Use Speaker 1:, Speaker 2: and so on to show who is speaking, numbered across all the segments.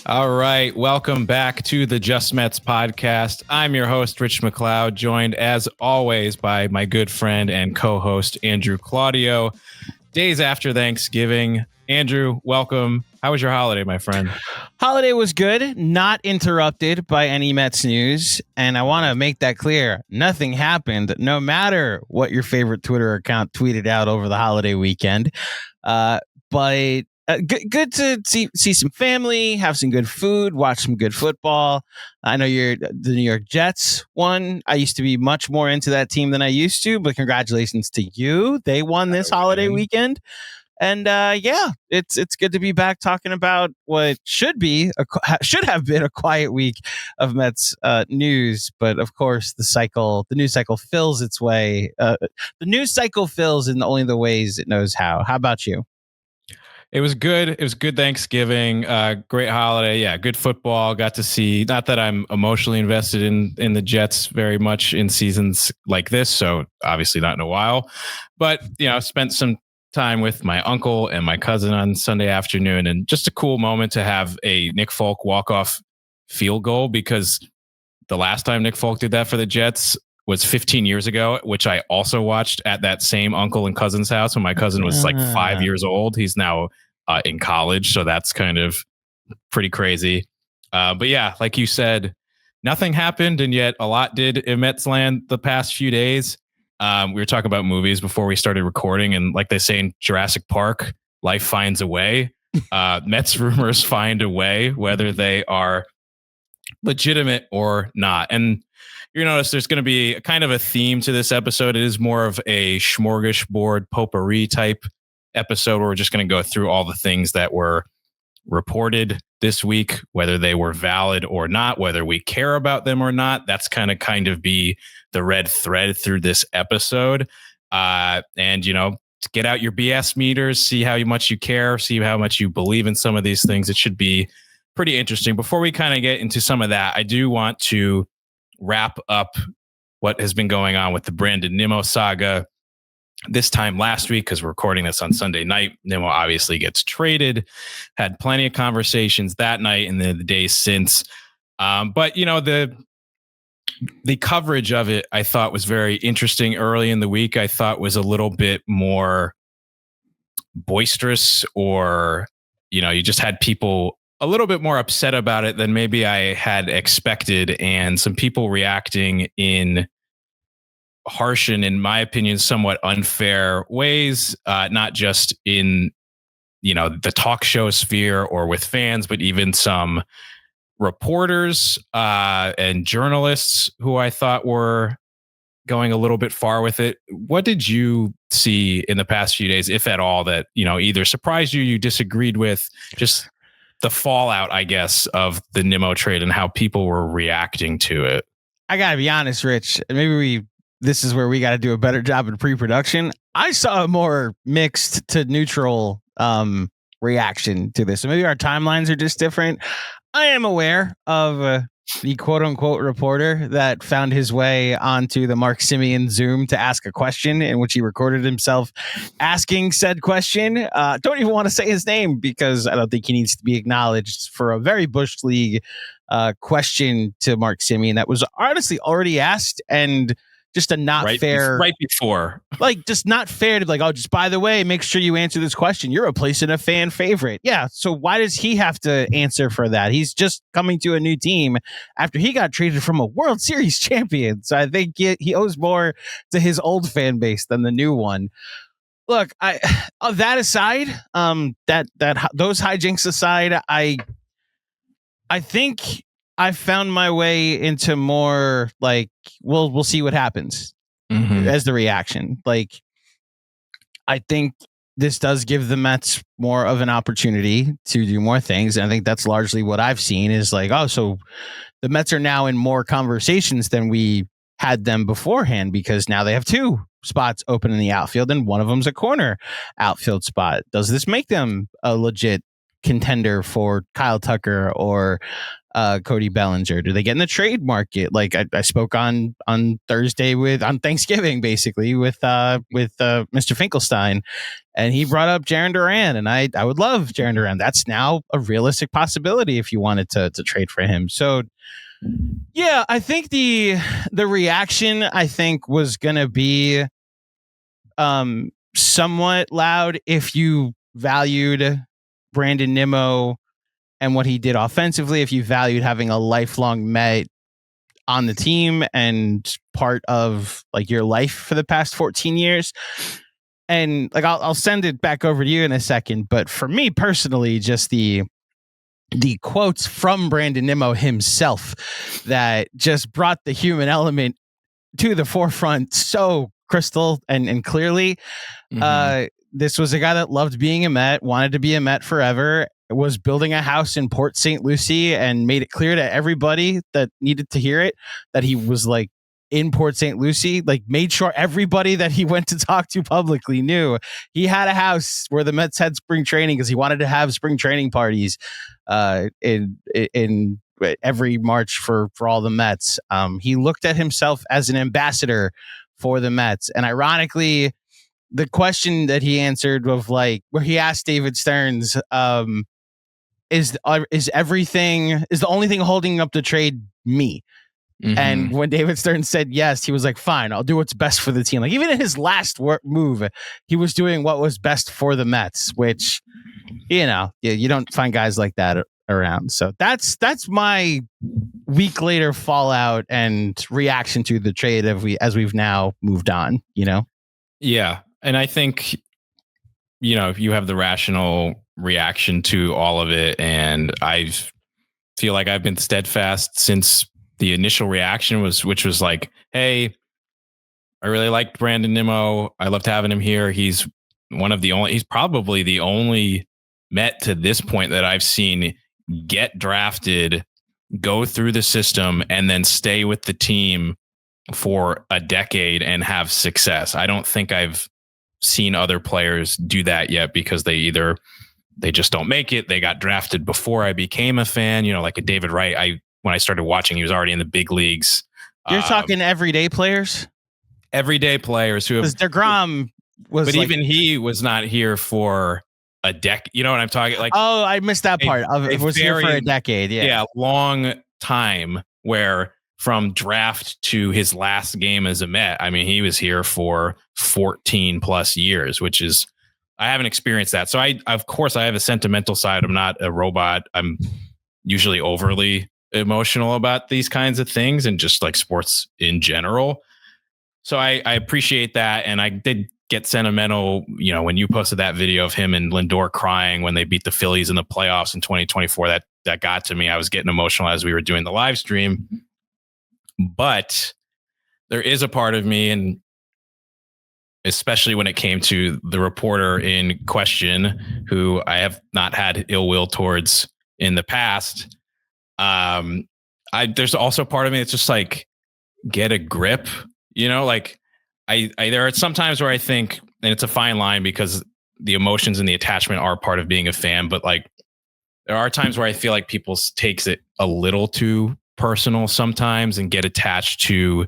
Speaker 1: All right. Welcome back to the Just Mets podcast. I'm your host, Rich MacLeod, joined as always by my good friend and co-host, Andrew Claudio. Days after Thanksgiving. Andrew, welcome. How was your holiday, my friend?
Speaker 2: Holiday was good, not interrupted by any Mets news. And I want to make that clear. Nothing happened, no matter what your favorite Twitter account tweeted out over the holiday weekend. But good to see some family, have some good food, watch some good football. I know the New York Jets won. I used to be much more into that team than I used to, but congratulations to you. They won this holiday weekend. And it's good to be back talking about what should have been a quiet week of Mets news, but of course the news cycle fills its way. The news cycle fills in only the ways it knows how. How about you?
Speaker 1: It was good. It was good Thanksgiving. Great holiday. Yeah, good football. Got to see. Not that I'm emotionally invested in the Jets very much in seasons like this, so obviously not in a while. But spent some time with my uncle and my cousin on Sunday afternoon, and just a cool moment to have a Nick Folk walk-off field goal, because the last time Nick Folk did that for the Jets was 15 years ago, which I also watched at that same uncle and cousin's house when my cousin was like 5 years old. He's now in college, so that's kind of pretty crazy. But yeah, like you said, nothing happened, and yet a lot did in Mets land the past few days. We were talking about movies before we started recording, and like they say in Jurassic Park, life finds a way. Mets rumors find a way, whether they are legitimate or not. And you notice there's going to be a kind of a theme to this episode. It is more of a smorgasbord potpourri type episode where we're just going to go through all the things that were reported this week, whether they were valid or not, whether we care about them or not. That's kind of be the red thread through this episode. And get out your BS meters, see how much you care, see how much you believe in some of these things. It should be pretty interesting. Before we kind of get into some of that, I do want to wrap up what has been going on with the Brandon Nimmo saga. This time last week, because we're recording this on Sunday night, Nimmo obviously gets traded. Had plenty of conversations that night and the days since. But the coverage of it, I thought, was very interesting early in the week. I thought was a little bit more boisterous, or you just had people a little bit more upset about it than maybe I had expected, and some people reacting in harsh and, in my opinion, somewhat unfair ways, not just in the talk show sphere or with fans, but even some reporters and journalists who I thought were going a little bit far with it. What did you see in the past few days, if at all, that either surprised you disagreed with, just the fallout, I guess, of the Nimmo trade and how people were reacting to it?
Speaker 2: I gotta be honest, Rich. Maybe this is where we got to do a better job in pre-production. I saw a more mixed to neutral reaction to this. So maybe our timelines are just different. I am aware of the quote-unquote reporter that found his way onto the Mark Semien Zoom to ask a question, in which he recorded himself asking said question. Don't even want to say his name, because I don't think he needs to be acknowledged for a very Bush League question to Mark Semien that was honestly already asked, and just a not fair
Speaker 1: right before,
Speaker 2: like, just not fair to just by the way, make sure you answer this question. You're replacing a fan favorite. Yeah. So why does he have to answer for that? He's just coming to a new team after he got traded from a World Series champion. So I think he owes more to his old fan base than the new one. Look, that aside, those hijinks aside, I think I found my way into more like, we'll see what happens as the reaction. Like, I think this does give the Mets more of an opportunity to do more things. And I think that's largely what I've seen is like, oh, so the Mets are now in more conversations than we had them beforehand, because now they have two spots open in the outfield and one of them's a corner outfield spot. Does this make them a legit contender for Kyle Tucker or Cody Bellinger? Do they get in the trade market? Like I spoke on Thursday on Thanksgiving, basically with Mr. Finkelstein, and he brought up Jarren Duran, and I would love Jarren Duran. That's now a realistic possibility if you wanted to trade for him. So yeah, I think the reaction I think was gonna be somewhat loud if you valued Brandon Nimmo and what he did offensively, if you valued having a lifelong Met on the team and part of like your life for the past 14 years. And like I'll send it back over to you in a second, but for me personally, just the quotes from Brandon Nimmo himself that just brought the human element to the forefront so crystal and clearly. This was a guy that loved being a Met, wanted to be a Met forever, was building a house in Port St. Lucie, and made it clear to everybody that needed to hear it that he was like in Port St. Lucie, like made sure everybody that he went to talk to publicly knew he had a house where the Mets had spring training because he wanted to have spring training parties in every March for all the Mets. He looked at himself as an ambassador for the Mets. And ironically, the question that he answered of like where he asked David Stearns, is the only thing holding up the trade me? And when David Stearns said yes, he was like, fine, I'll do what's best for the team. Like even in his last move, he was doing what was best for the Mets, which, you don't find guys like that around. So that's my week later fallout and reaction to the trade as we've now moved on,
Speaker 1: Yeah. And I think, you have the rational reaction to all of it. And I feel like I've been steadfast since the initial reaction which was like, hey, I really liked Brandon Nimmo. I loved having him here. He's probably the only Met to this point that I've seen get drafted, go through the system, and then stay with the team for a decade and have success. I don't think I've seen other players do that yet because they just don't make it. They got drafted before I became a fan, like a David Wright. When I started watching, he was already in the big leagues.
Speaker 2: You're talking everyday players?
Speaker 1: Everyday players who have...
Speaker 2: Because DeGrom was...
Speaker 1: But even he was not here for a decade. You know what I'm talking? Like,
Speaker 2: oh, I missed that part. It was here for a decade, yeah.
Speaker 1: Yeah, long time where from draft to his last game as a Met, I mean, he was here for 14 plus years, which is... I haven't experienced that. So of course, I have a sentimental side. I'm not a robot. I'm usually overly emotional about these kinds of things and just like sports in general. So I appreciate that. And I did get sentimental, when you posted that video of him and Lindor crying when they beat the Phillies in the playoffs in 2024, that got to me. I was getting emotional as we were doing the live stream. But there is a part of me, and especially when it came to the reporter in question, who I have not had ill will towards in the past. There's also part of me that's just like, get a grip, like there are some times where I think, and it's a fine line because the emotions and the attachment are part of being a fan, but like there are times where I feel like people takes it a little too personal sometimes and get attached to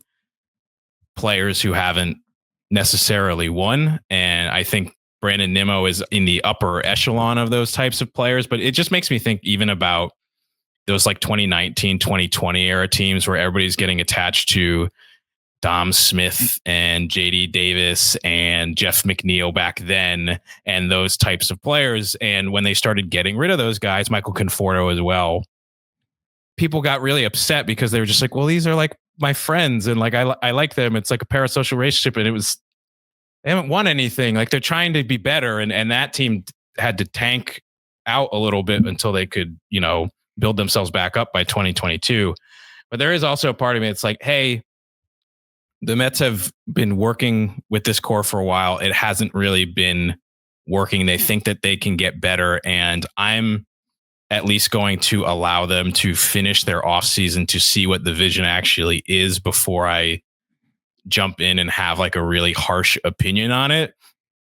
Speaker 1: players who haven't necessarily won. And I think Brandon Nimmo is in the upper echelon of those types of players, but it just makes me think even about those like 2019, 2020 era teams where everybody's getting attached to Dom Smith and JD Davis and Jeff McNeil back then, and those types of players. And when they started getting rid of those guys, Michael Conforto as well, people got really upset because they were just like, well, these are like my friends. And like, I like them. It's like a parasocial relationship. And they haven't won anything. Like they're trying to be better. And that team had to tank out a little bit until they could, build themselves back up by 2022. But there is also a part of me. It's like, hey, the Mets have been working with this core for a while. It hasn't really been working. They think that they can get better. And I'm at least going to allow them to finish their offseason to see what the vision actually is before I jump in and have like a really harsh opinion on it.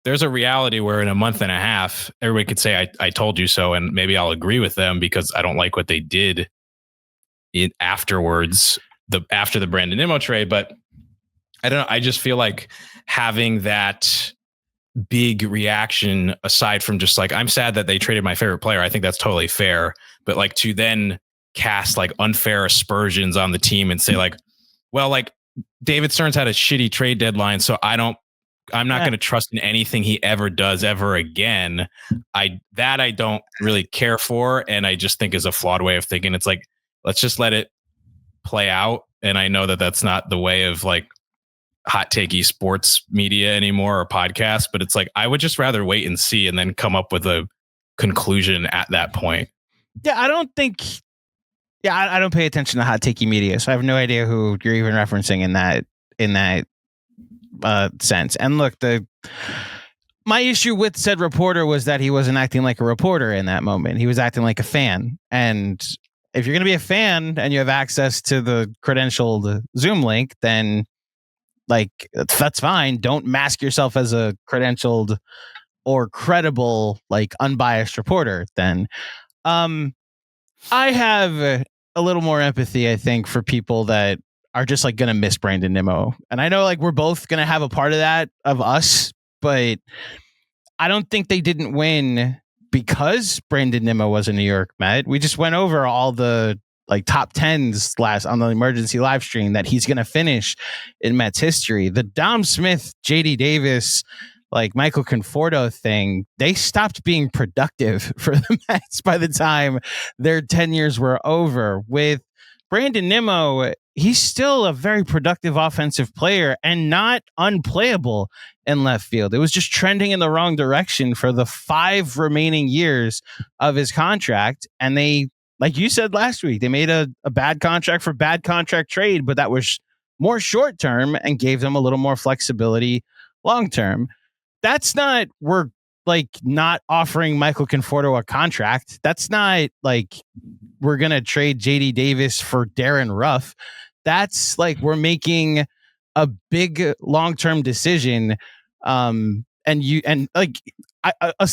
Speaker 1: There's a reality where in a month and a half, everybody could say, I told you so. And maybe I'll agree with them because I don't like what they did afterwards, after the Brandon Nimmo trade. But I don't know. I just feel like having that big reaction, aside from just like, I'm sad that they traded my favorite player, I think that's totally fair. But like, to then cast like unfair aspersions on the team and say like, well, like David Stearns had a shitty trade deadline, so I'm not going to trust in anything he ever does ever again. I don't really care for, and I just think is a flawed way of thinking. It's like, let's just let it play out. And I know that that's not the way of like hot takey sports media anymore or podcasts, but it's like, I would just rather wait and see and then come up with a conclusion at that point.
Speaker 2: Yeah, I don't pay attention to hot takey media, so I have no idea who you're even referencing in that sense. And look, my issue with said reporter was that he wasn't acting like a reporter in that moment. He was acting like a fan. And if you're going to be a fan and you have access to the credentialed Zoom link, then like that's fine. Don't mask yourself as a credentialed or credible, like unbiased reporter. Then, I have a little more empathy, I think, for people that are just like going to miss Brandon Nimmo. And I know like we're both going to have a part of that, of us, but I don't think they didn't win because Brandon Nimmo was a New York Met. We just went over all the like top 10s on the emergency live stream that he's going to finish in Mets history. The Dom Smith, JD Davis, like Michael Conforto thing, they stopped being productive for the Mets by the time their 10 years were over. With Brandon Nimmo, he's still a very productive offensive player and not unplayable in left field. It was just trending in the wrong direction for the 5 remaining years of his contract. And they, like you said last week, they made a bad contract for bad contract trade, but that was more short term and gave them a little more flexibility long term. That's not, we're like not offering Michael Conforto a contract. That's not like we're going to trade JD Davis for Darren Ruff. That's like we're making a big long-term decision. The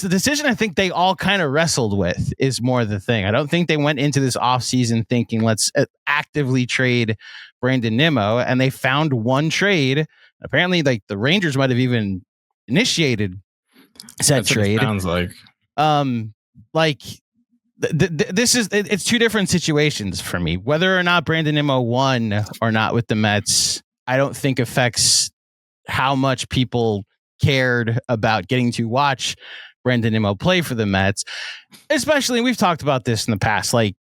Speaker 2: decision I think they all kind of wrestled with is more the thing. I don't think they went into this offseason thinking let's actively trade Brandon Nimmo, and they found one trade. Apparently, like the Rangers might have even initiated said trade.
Speaker 1: Sounds like
Speaker 2: this is it's 2 different situations for me. Whether or not Brandon Nimmo won or not with the Mets, I don't think affects how much people cared about getting to watch Brandon Nimmo play for the Mets. Especially, we've talked about this in the past, like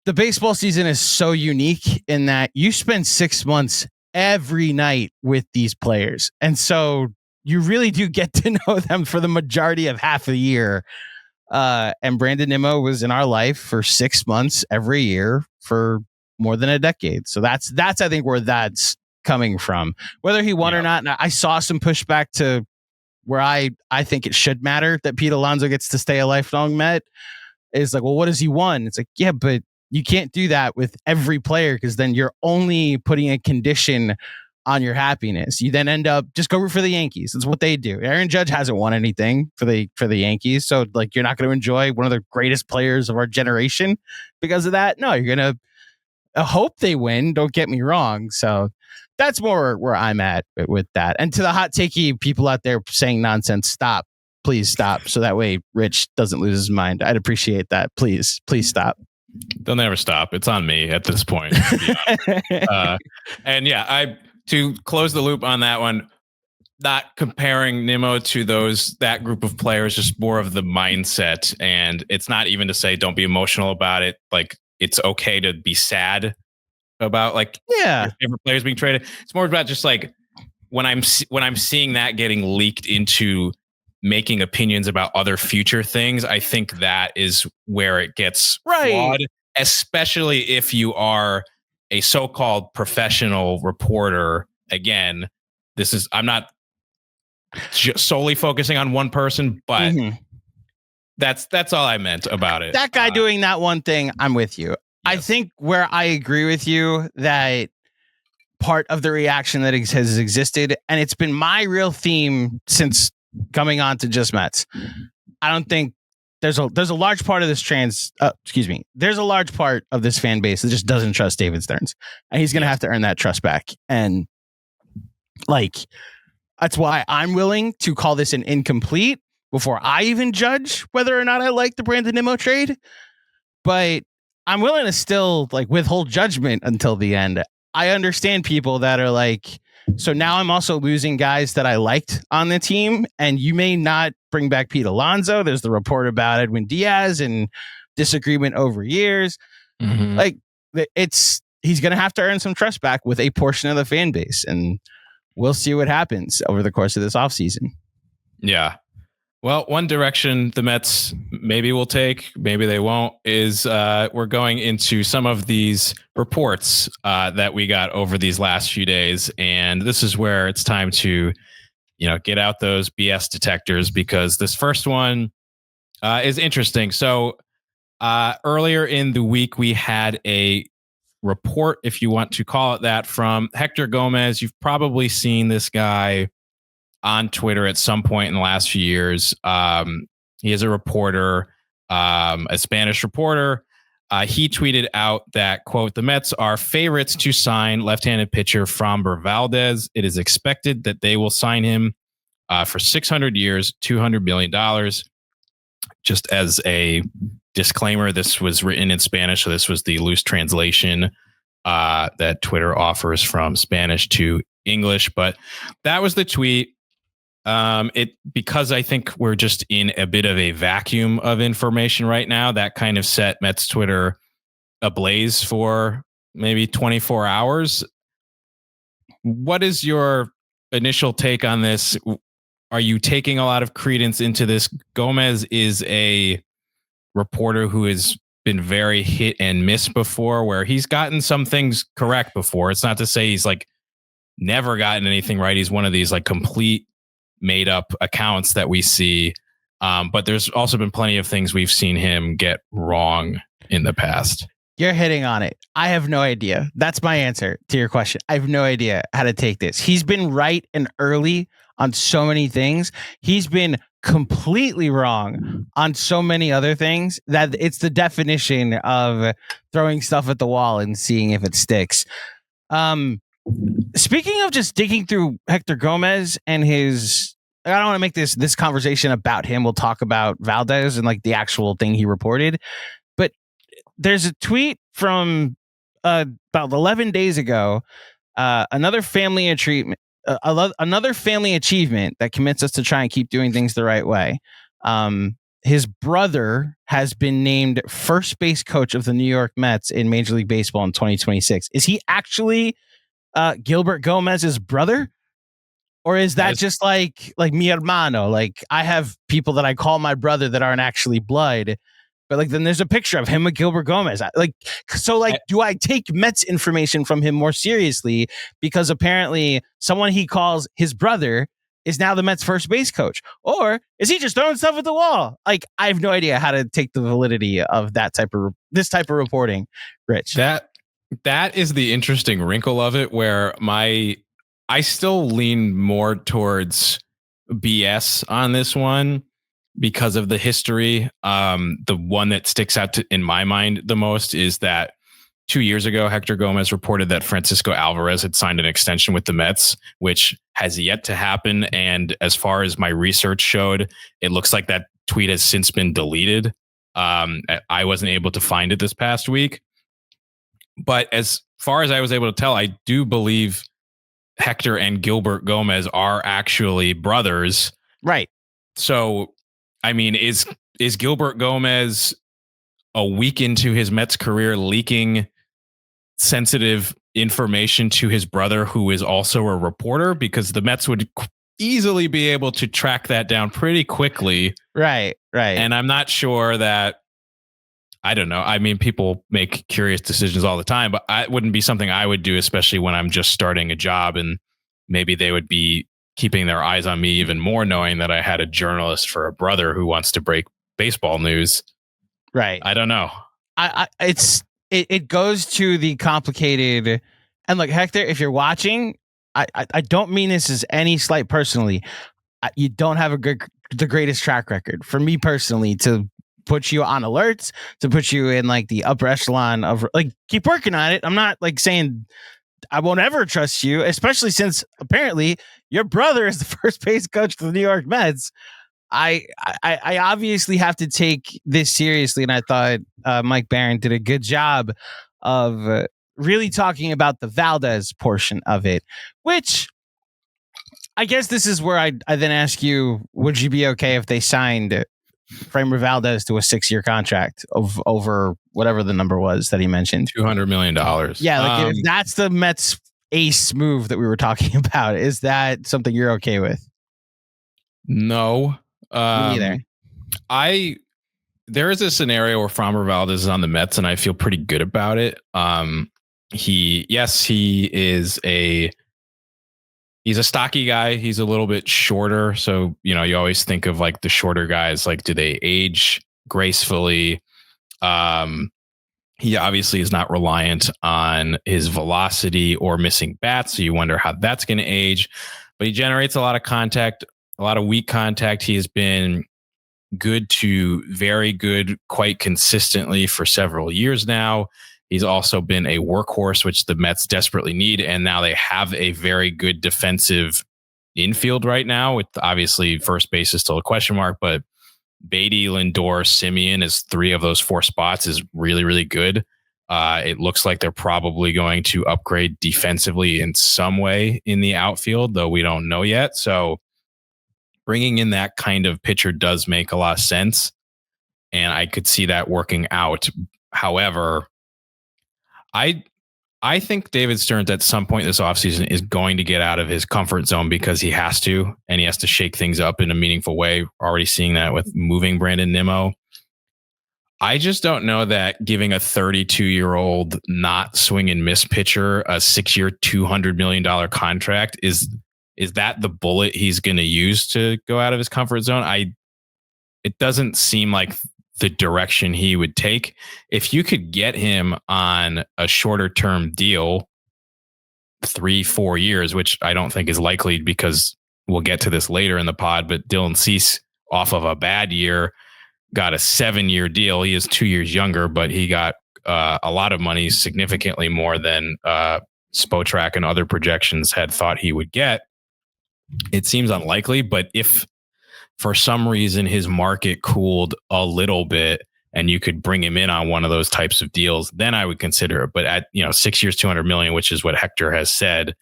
Speaker 2: the baseball season is so unique in that you spend 6 months every night with these players. And so you really do get to know them for the majority of half a year. And Brandon Nimmo was in our life for 6 months every year for more than a decade. So that's I think where that's coming from. Whether he won or not, and I saw some pushback to where I think it should matter that Pete Alonso gets to stay a lifelong Met. Is like, well, what has he won? It's like, yeah, but you can't do that with every player because then you're only putting a condition on your happiness. You then end up just go root for the Yankees. That's what they do. Aaron Judge hasn't won anything for the Yankees, so like you're not going to enjoy one of the greatest players of our generation because of that. No, you're going to hope they win. Don't get me wrong. So that's more where I'm at with that. And to the hot takey people out there saying nonsense, stop. Please stop. So that way Rich doesn't lose his mind. I'd appreciate that. Please stop.
Speaker 1: They'll never stop. It's on me at this point. And yeah, to close the loop on that one, not comparing Nimmo to that group of players, just more of the mindset. And it's not even to say don't be emotional about it. Like it's okay to be sad about like your favorite players being traded. It's more about just like when I'm seeing that getting leaked into making opinions about other future things, I think that is where it gets flawed, especially if you are a so-called professional reporter. Again, I'm not solely focusing on one person, but that's all I meant about it.
Speaker 2: That guy doing that one thing, I'm with you. Yes. I think where I agree with you that part of the reaction that has existed, and it's been my real theme since coming on to Just Mets, I don't think there's a large part of this there's a large part of this fan base that just doesn't trust David Stearns, and he's going to have to earn that trust back. And like, that's why I'm willing to call this an incomplete before I even judge whether or not I like the Brandon Nimmo trade. But I'm willing to still like withhold judgment until the end. I understand people that are like, so now I'm also losing guys that I liked on the team, and you may not bring back Pete Alonso. There's the report about Edwin Díaz and disagreement over years.
Speaker 1: Mm-hmm.
Speaker 2: Like, he's going to have to earn some trust back with a portion of the fan base, and we'll see what happens over the course of this offseason.
Speaker 1: Yeah. Well, one direction the Mets maybe will take, maybe they won't, is we're going into some of these reports that we got over these last few days. And this is where it's time to, get out those BS detectors, because this first one is interesting. So earlier in the week, we had a report, if you want to call it that, from Hector Gomez. You've probably seen this guy on Twitter at some point in the last few years. He is a reporter, a Spanish reporter. He tweeted out that, quote, the Mets are favorites to sign left-handed pitcher Framber Valdez. It is expected that they will sign him for 600 years, $200 million. Just as a disclaimer, this was written in Spanish, so this was the loose translation that Twitter offers from Spanish to English. But that was the tweet. Because I think we're just in a bit of a vacuum of information right now, that kind of set Mets Twitter ablaze for maybe 24 hours. What is your initial take on this? Are you taking a lot of credence into this? Gomez is a reporter who has been very hit and miss before, where he's gotten some things correct before. It's not to say he's like never gotten anything right. He's one of these like complete made up accounts that we see. But there's also been plenty of things we've seen him get wrong in the past.
Speaker 2: You're hitting on it. I have no idea. That's my answer to your question. I have no idea how to take this. He's been right and early on so many things. He's been completely wrong on so many other things that it's the definition of throwing stuff at the wall and seeing if it sticks. Speaking of just digging through Hector Gomez and I don't want to make this conversation about him. We'll talk about Valdez and like the actual thing he reported. But there's a tweet from about 11 days ago. Another family achievement that commits us to try and keep doing things the right way. His brother has been named first base coach of the New York Mets in Major League Baseball in 2026. Is he actually Gilbert Gomez's brother? Or is that just like mi hermano? Like, I have people that I call my brother that aren't actually blood, but like then there's a picture of him with Gilbert Gomez. Do I take Mets information from him more seriously because apparently someone he calls his brother is now the Mets first base coach? Or is he just throwing stuff at the wall? Like, I have no idea how to take the validity of this type of reporting, Rich.
Speaker 1: That is the interesting wrinkle of it, where I still lean more towards BS on this one because of the history. The one that sticks out in my mind the most is that 2 years ago, Hector Gomez reported that Francisco Alvarez had signed an extension with the Mets, which has yet to happen. And as far as my research showed, it looks like that tweet has since been deleted. I wasn't able to find it this past week. But as far as I was able to tell, I do believe Hector and Gilbert Gomez are actually brothers.
Speaker 2: Right.
Speaker 1: So, I mean, is Gilbert Gomez a week into his Mets career leaking sensitive information to his brother, who is also a reporter? Because the Mets would easily be able to track that down pretty quickly.
Speaker 2: Right.
Speaker 1: And I'm not sure that, I don't know. I mean, people make curious decisions all the time, but it wouldn't be something I would do, especially when I'm just starting a job, and maybe they would be keeping their eyes on me even more, knowing that I had a journalist for a brother who wants to break baseball news.
Speaker 2: Right.
Speaker 1: I don't know.
Speaker 2: It goes to the complicated, and look, Hector, if you're watching, I don't mean this as any slight personally. You don't have the greatest track record for me personally to put you on alerts, to put you in like the upper echelon of like, keep working on it. I'm not like saying I won't ever trust you, especially since apparently your brother is the first base coach for the New York Mets. I obviously have to take this seriously, and I thought Mike Barron did a good job of really talking about the Valdez portion of it, which I guess this is where I then ask you, would you be okay if they signed Framber Valdez to a 6-year contract of over whatever the number was that he mentioned?
Speaker 1: $200 million.
Speaker 2: Yeah, like if that's the Mets ace move that we were talking about, is that something you're okay with?
Speaker 1: No.
Speaker 2: Me neither.
Speaker 1: There is a scenario where Framber Valdez is on the Mets, and I feel pretty good about it. He is he's a stocky guy. He's a little bit shorter. So, you always think of like the shorter guys, like, do they age gracefully? He obviously is not reliant on his velocity or missing bats. So you wonder how that's going to age, but he generates a lot of contact, a lot of weak contact. He has been good to very good quite consistently for several years now. He's also been a workhorse, which the Mets desperately need. And now they have a very good defensive infield right now, with obviously first base is still a question mark, but Beatty, Lindor, Semien as 3 of those 4 spots is really, really good. It looks like they're probably going to upgrade defensively in some way in the outfield, though we don't know yet. So bringing in that kind of pitcher does make a lot of sense, and I could see that working out. However, I think David Stearns at some point this offseason is going to get out of his comfort zone because he has to, and he has to shake things up in a meaningful way. We're already seeing that with moving Brandon Nimmo. I just don't know that giving a 32-year-old not swing and miss pitcher a 6-year, $200 million contract is that the bullet he's going to use to go out of his comfort zone. It doesn't seem like the direction he would take. If you could get him on a shorter term deal, 3-4 years, which I don't think is likely because we'll get to this later in the pod, but Dylan Cease off of a bad year got a 7-year deal. He is 2 years younger, but he got a lot of money, significantly more than Spotrac and other projections had thought he would get. It seems unlikely, but if for some reason his market cooled a little bit and you could bring him in on one of those types of deals, then I would consider it. But at 6 years, $200 million, which is what Hector has said,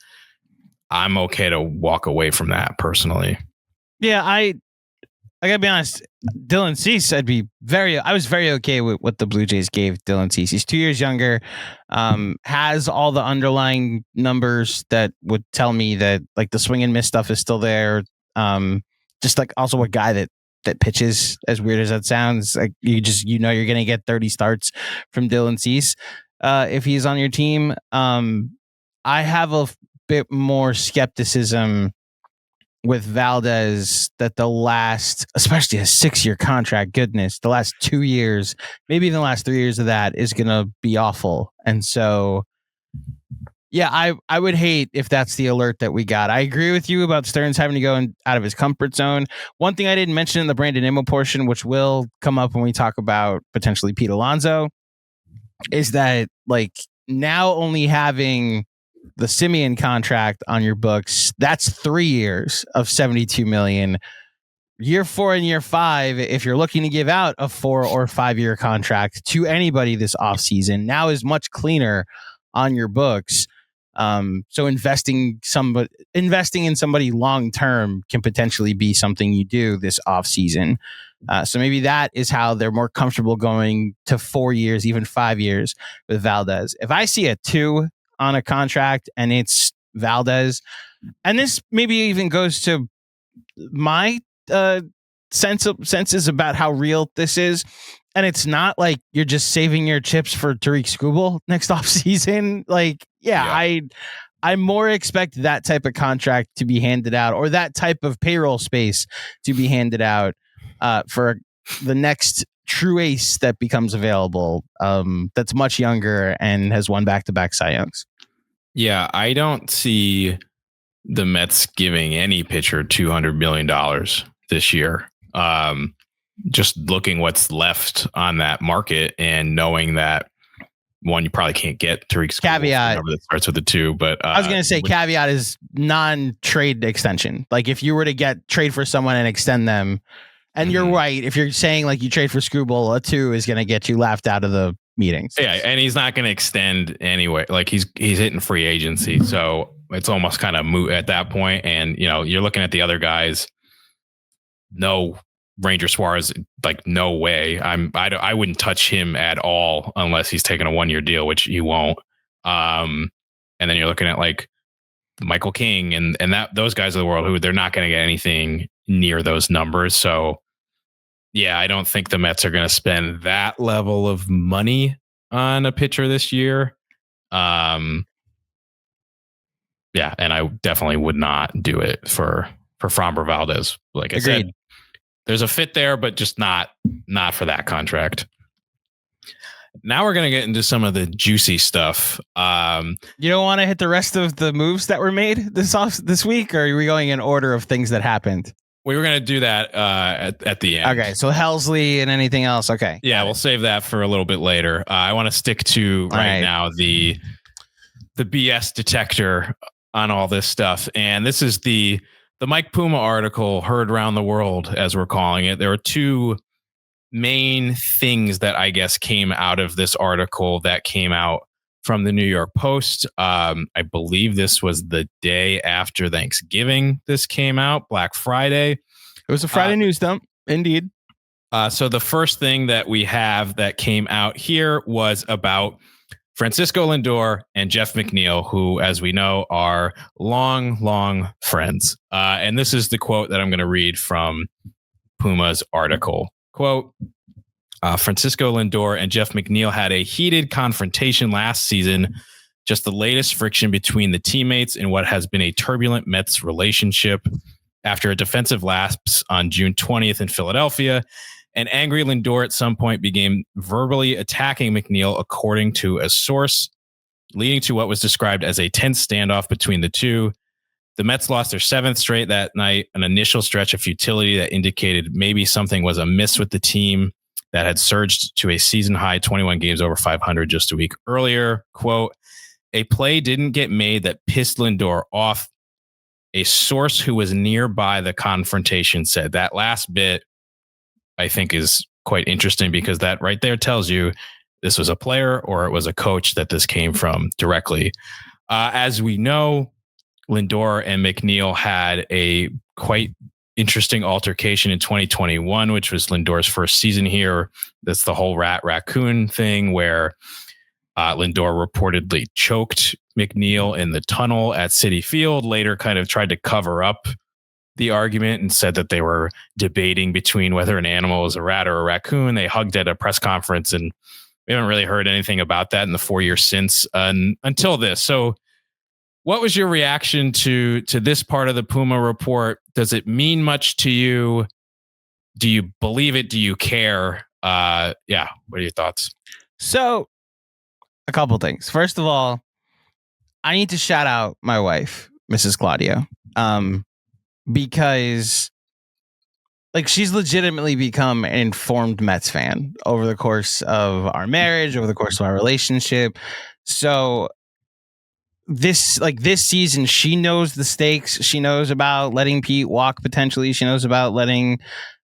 Speaker 1: I'm okay to walk away from that personally.
Speaker 2: Yeah, I gotta be honest. Dylan Cease, I was very okay with what the Blue Jays gave Dylan Cease. He's 2 years younger, has all the underlying numbers that would tell me that like the swing and miss stuff is still there. Just like also a guy that pitches, as weird as that sounds, like you're going to get 30 starts from Dylan Cease if he's on your team. I have a bit more skepticism with Valdez that especially a 6-year contract, goodness, the last 2 years, maybe even the last 3 years of that is going to be awful. And so, yeah, I would hate if that's the alert that we got. I agree with you about Stearns having to go out of his comfort zone. One thing I didn't mention in the Brandon Nimmo portion, which will come up when we talk about potentially Pete Alonso, is that like now only having the Semien contract on your books, that's 3 years of $72 million. Year 4 and year 5, if you're looking to give out a 4 or 5 year contract to anybody this offseason, now is much cleaner on your books. So investing in somebody long term can potentially be something you do this offseason. So maybe that is how they're more comfortable going to 4 years, even 5 years with Valdez. If I see a 2 on a contract and it's Valdez, and this maybe even goes to my senses about how real this is, and it's not like you're just saving your chips for Tariq Skubal next offseason. Like, yeah. I more expect that type of contract to be handed out, or that type of payroll space to be handed out for the next true ace that becomes available, that's much younger and has won back-to-back Cy Youngs.
Speaker 1: Yeah, I don't see the Mets giving any pitcher $200 million this year. just looking what's left on that market and knowing that one, you probably can't get Tariq Skubal,
Speaker 2: caveat
Speaker 1: number that starts with a 2, but
Speaker 2: I was going to say caveat is non-trade extension. Like if you were to trade for someone and extend them, and you're right, if you're saying like you trade for Skubal, a 2 is going to get you laughed out of the meetings.
Speaker 1: Yeah, and he's not going to extend anyway. Like he's hitting free agency, so it's almost kind of moot at that point. And you're looking at the other guys. No, Ranger Suarez, like no way. I wouldn't touch him at all unless he's taking a 1-year deal, which he won't. And then you're looking at like Michael King and those guys of the world who they're not going to get anything near those numbers. So yeah, I don't think the Mets are going to spend that level of money on a pitcher this year. Yeah, and I definitely would not do it for Framber Valdez. Like I said, there's a fit there, but just not for that contract. Now we're going to get into some of the juicy stuff.
Speaker 2: You don't want to hit the rest of the moves that were made this week, or are we going in order of things that happened?
Speaker 1: We were going to do that at the end.
Speaker 2: Okay, so Helsley and anything else. Okay.
Speaker 1: Yeah, we'll save that for a little bit later. I want to stick to right now the BS detector on all this stuff. And this is the Mike Puma article heard around the world, as we're calling it. There were 2 main things that I guess came out of this article that came out from the New York Post. I believe this was the day after Thanksgiving. This came out, Black Friday.
Speaker 2: It was a Friday news dump, indeed.
Speaker 1: So the first thing that we have that came out here was about Francisco Lindor and Jeff McNeil, who, as we know, are long friends. And this is the quote that I'm going to read from Puma's article. Quote, Francisco Lindor and Jeff McNeil had a heated confrontation last season, just the latest friction between the teammates in what has been a turbulent Mets relationship. After a defensive lapse on June 20th in Philadelphia, an angry Lindor at some point began verbally attacking McNeil, according to a source, leading to what was described as a tense standoff between the two. The Mets lost their 7th straight that night, an initial stretch of futility that indicated maybe something was amiss with the team that had surged to a season-high 21 games over 500 just a week earlier. Quote, a play didn't get made that pissed Lindor off. A source who was nearby the confrontation said. That last bit, I think, is quite interesting because that right there tells you this was a player or it was a coach that this came from directly. As we know, Lindor and McNeil had a quite interesting altercation in 2021, which was Lindor's first season here. That's the whole rat-raccoon thing where Lindor reportedly choked McNeil in the tunnel at Citi Field, later kind of tried to cover up the argument and said that they were debating between whether an animal was a rat or a raccoon. They hugged at a press conference, and we haven't really heard anything about that in the 4 years since until this. So what was your reaction to this part of the Puma report? Does it mean much to you? Do you believe it? Do you care? What are your thoughts?
Speaker 2: So a couple things. First of all, I need to shout out my wife, Mrs. Claudio, because like she's legitimately become an informed Mets fan over the course of our marriage, over the course of our relationship. So this season, she knows the stakes. She knows about letting Pete walk potentially. She knows about letting,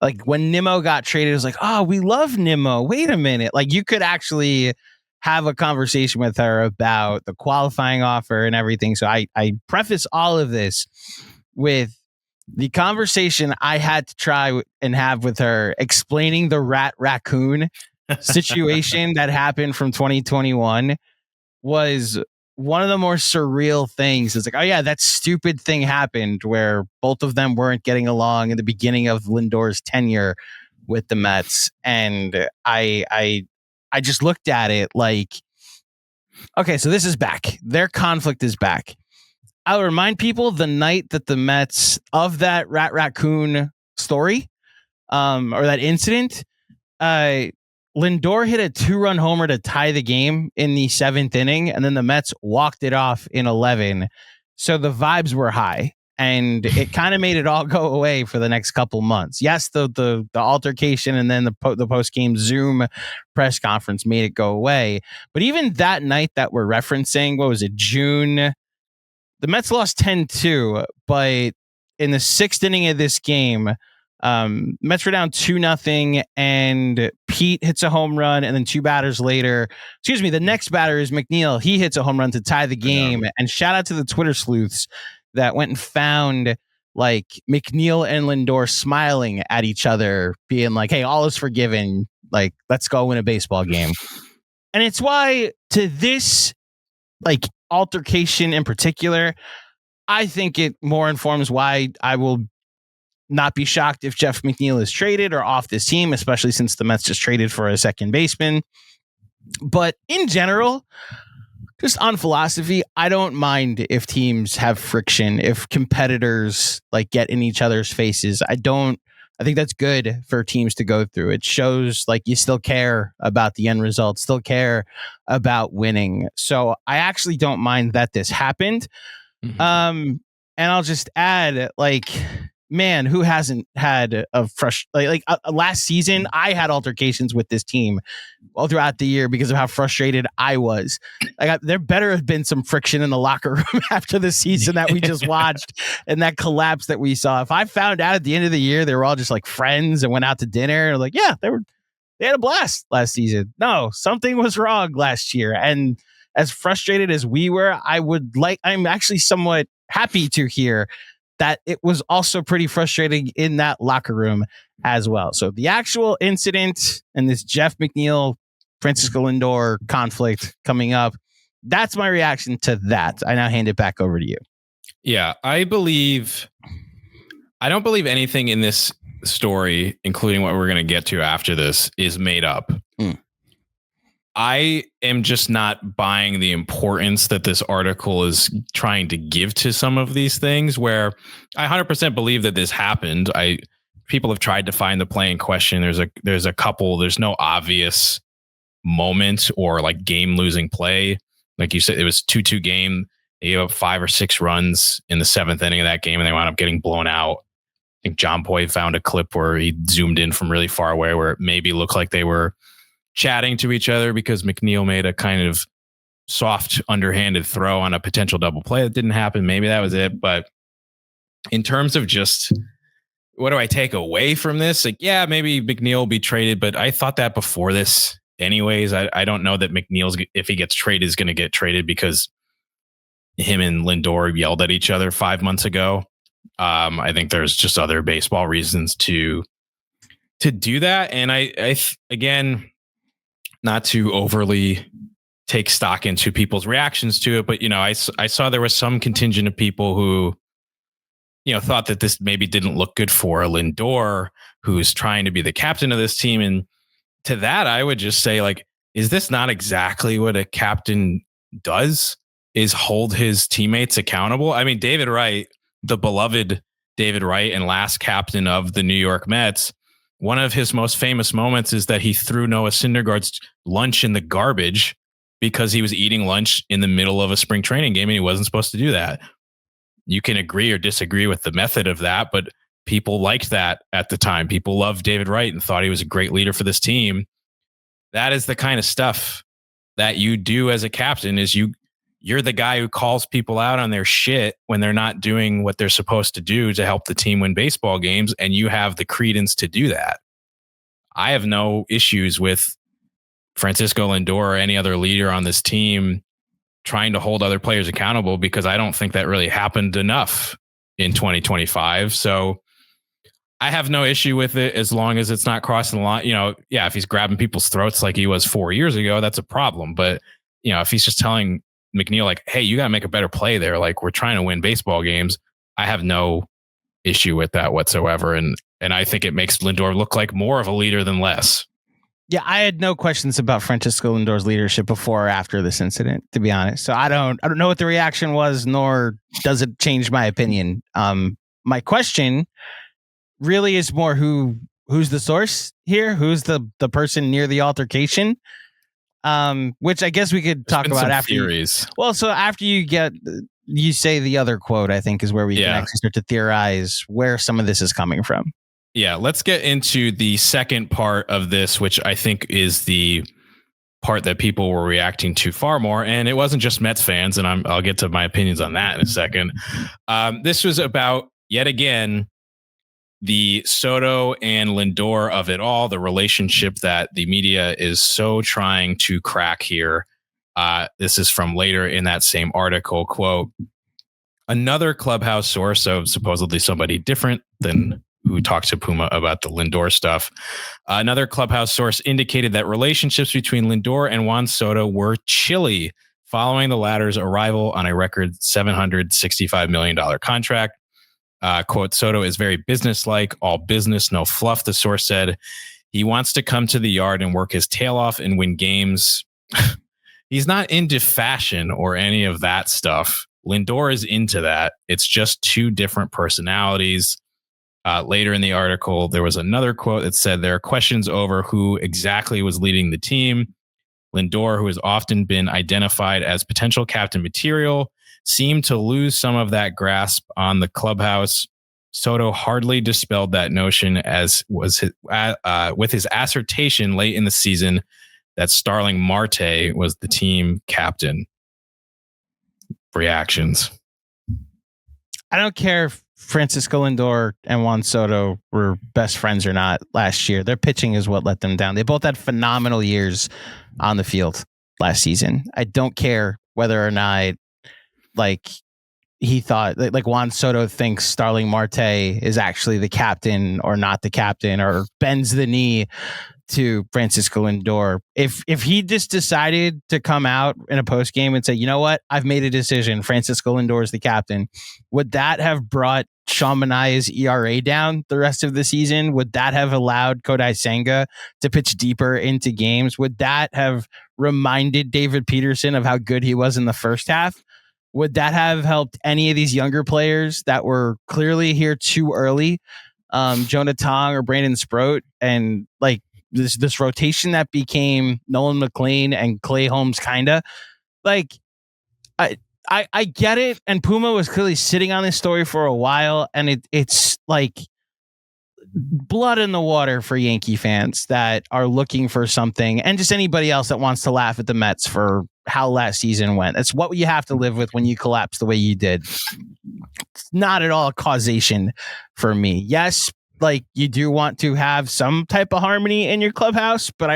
Speaker 2: like when Nimmo got traded, it was like, oh, we love Nimmo. Wait a minute. Like you could actually have a conversation with her about the qualifying offer and everything. So I preface all of this with the conversation I had to try and have with her explaining the rat-raccoon situation that happened from 2021 was one of the more surreal things. It's like, oh yeah, that stupid thing happened where both of them weren't getting along in the beginning of Lindor's tenure with the Mets. And I just looked at it like, okay, so this is back. Their conflict is back. I'll remind people the night that the Mets of that rat-raccoon story or that incident, Lindor hit a 2-run homer to tie the game in the 7th inning, and then the Mets walked it off in 11. So the vibes were high. and it kind of made it all go away for the next couple months. Yes, the altercation and then the post game Zoom press conference made it go away. But even that night that we're referencing, what was it, June? The Mets lost 10-2, but in the 6th inning of this game, Mets were down 2-0, and Pete hits a home run, and then 2 batters later, the next batter is McNeil. He hits a home run to tie the game. And shout out to the Twitter sleuths that went and found like McNeil and Lindor smiling at each other, being like, hey, all is forgiven. Like, let's go win a baseball game. And it's why to this like altercation in particular, I think it more informs why I will not be shocked if Jeff McNeil is traded or off this team, especially since the Mets just traded for a second baseman. But in general, just on philosophy, I don't mind if teams have friction, if competitors like get in each other's faces. I think that's good for teams to go through. It shows like you still care about the end result, still care about winning. So I actually don't mind that this happened. Mm-hmm. And I'll just add, like, man, who hasn't had last season? I had altercations with this team all throughout the year because of how frustrated I was. There better have been some friction in the locker room after the season that we just watched and that collapse that we saw. If I found out at the end of the year they were all just like friends and went out to dinner, and like, yeah, they had a blast last season. No, something was wrong last year. And as frustrated as we were, I'm actually somewhat happy to hear that it was also pretty frustrating in that locker room as well. So the actual incident and this Jeff McNeil, Francisco Lindor conflict coming up, that's my reaction to that. I now hand it back over to you.
Speaker 1: Yeah, I don't believe anything in this story, including what we're going to get to after this, is made up. I am just not buying the importance that this article is trying to give to some of these things, where I 100% believe that this happened. People have tried to find the play in question. There's a couple, there's no obvious moment or like game losing play. Like you said, it was 2-2 game. They gave up 5 or 6 runs in the 7th inning of that game, and they wound up getting blown out. I think John Boy found a clip where he zoomed in from really far away where it maybe looked like they were chatting to each other because McNeil made a kind of soft, underhanded throw on a potential double play that didn't happen. Maybe that was it. But in terms of just what do I take away from this? Like, yeah, maybe McNeil will be traded, but I thought that before this anyways. I don't know that McNeil's, if he gets traded, is going to get traded because him and Lindor yelled at each other 5 months ago. I think there's just other baseball reasons to do that. And I again, not to overly take stock into people's reactions to it, but, I saw there was some contingent of people who, thought that this maybe didn't look good for Lindor, who's trying to be the captain of this team. And to that, I would just say, like, is this not exactly what a captain does, is hold his teammates accountable? I mean, David Wright, the beloved David Wright and last captain of the New York Mets, one of his most famous moments is that he threw Noah Syndergaard's lunch in the garbage because he was eating lunch in the middle of a spring training game and he wasn't supposed to do that. You can agree or disagree with the method of that, but people liked that at the time. People loved David Wright and thought he was a great leader for this team. That is the kind of stuff that you do as a captain, is you're the guy who calls people out on their shit when they're not doing what they're supposed to do to help the team win baseball games, and you have the credence to do that. I have no issues with Francisco Lindor or any other leader on this team trying to hold other players accountable, because I don't think that really happened enough in 2025. So I have no issue with it as long as it's not crossing the line. If he's grabbing people's throats like he was 4 years ago, that's a problem. But, if he's just telling McNeil, like, hey, you got to make a better play there, like, we're trying to win baseball games, I have no issue with that whatsoever. And I think it makes Lindor look like more of a leader than less.
Speaker 2: Yeah, I had no questions about Francisco Lindor's leadership before or after this incident, to be honest. So I don't know what the reaction was, nor does it change my opinion. My question really is more who's the source here? Who's the person near the altercation? Which I guess we could talk about after.
Speaker 1: Theories.
Speaker 2: So after you get you say the other quote, I think, is where we can actually start to theorize where some of this is coming from.
Speaker 1: Yeah, let's get into the second part of this, which I think is the part that people were reacting to far more. And it wasn't just Mets fans, and I'll get to my opinions on that in a second. This was about, yet again, the Soto and Lindor of it all, the relationship that the media is so trying to crack here. This is from later in that same article, quote, another clubhouse source, so supposedly somebody different than who talked to Puma about the Lindor stuff. Another clubhouse source indicated that relationships between Lindor and Juan Soto were chilly following the latter's arrival on a record $765 million contract. Quote, Soto is very businesslike, all business, no fluff, the source said. He wants to come to the yard and work his tail off and win games. He's not into fashion or any of that stuff. Lindor is into that. It's just two different personalities. Later in the article, there was another quote that said there are questions over who exactly was leading the team. Lindor, who has often been identified as potential captain material, seemed to lose some of that grasp on the clubhouse. Soto hardly dispelled that notion, as was with his assertion late in the season that Starling Marte was the team captain. Reactions.
Speaker 2: I don't care if Francisco Lindor and Juan Soto were best friends or not last year. Their pitching is what let them down. They both had phenomenal years on the field last season. I don't care whether or not, like, he thought, like Juan Soto thinks Starling Marte is actually the captain or not the captain, or bends the knee to Francisco Lindor. If he just decided to come out in a post game and say, you know what, I've made a decision, Francisco Lindor is the captain, would that have brought Sean Manaea's ERA down the rest of the season? Would that have allowed Kodai Senga to pitch deeper into games? Would that have reminded David Peterson of how good he was in the first half? Would that have helped any of these younger players that were clearly here too early, Jonah Tong or Brandon Sproat, and like this rotation that became Nolan McLean and Clay Holmes, kinda like I get it, and Puma was clearly sitting on this story for a while, and it's like blood in the water for Yankee fans that are looking for something, and just anybody else that wants to laugh at the Mets for how last season went. It's what you have to live with when you collapse the way you did. It's not at all a causation for me. Yes, like, you do want to have some type of harmony in your clubhouse, but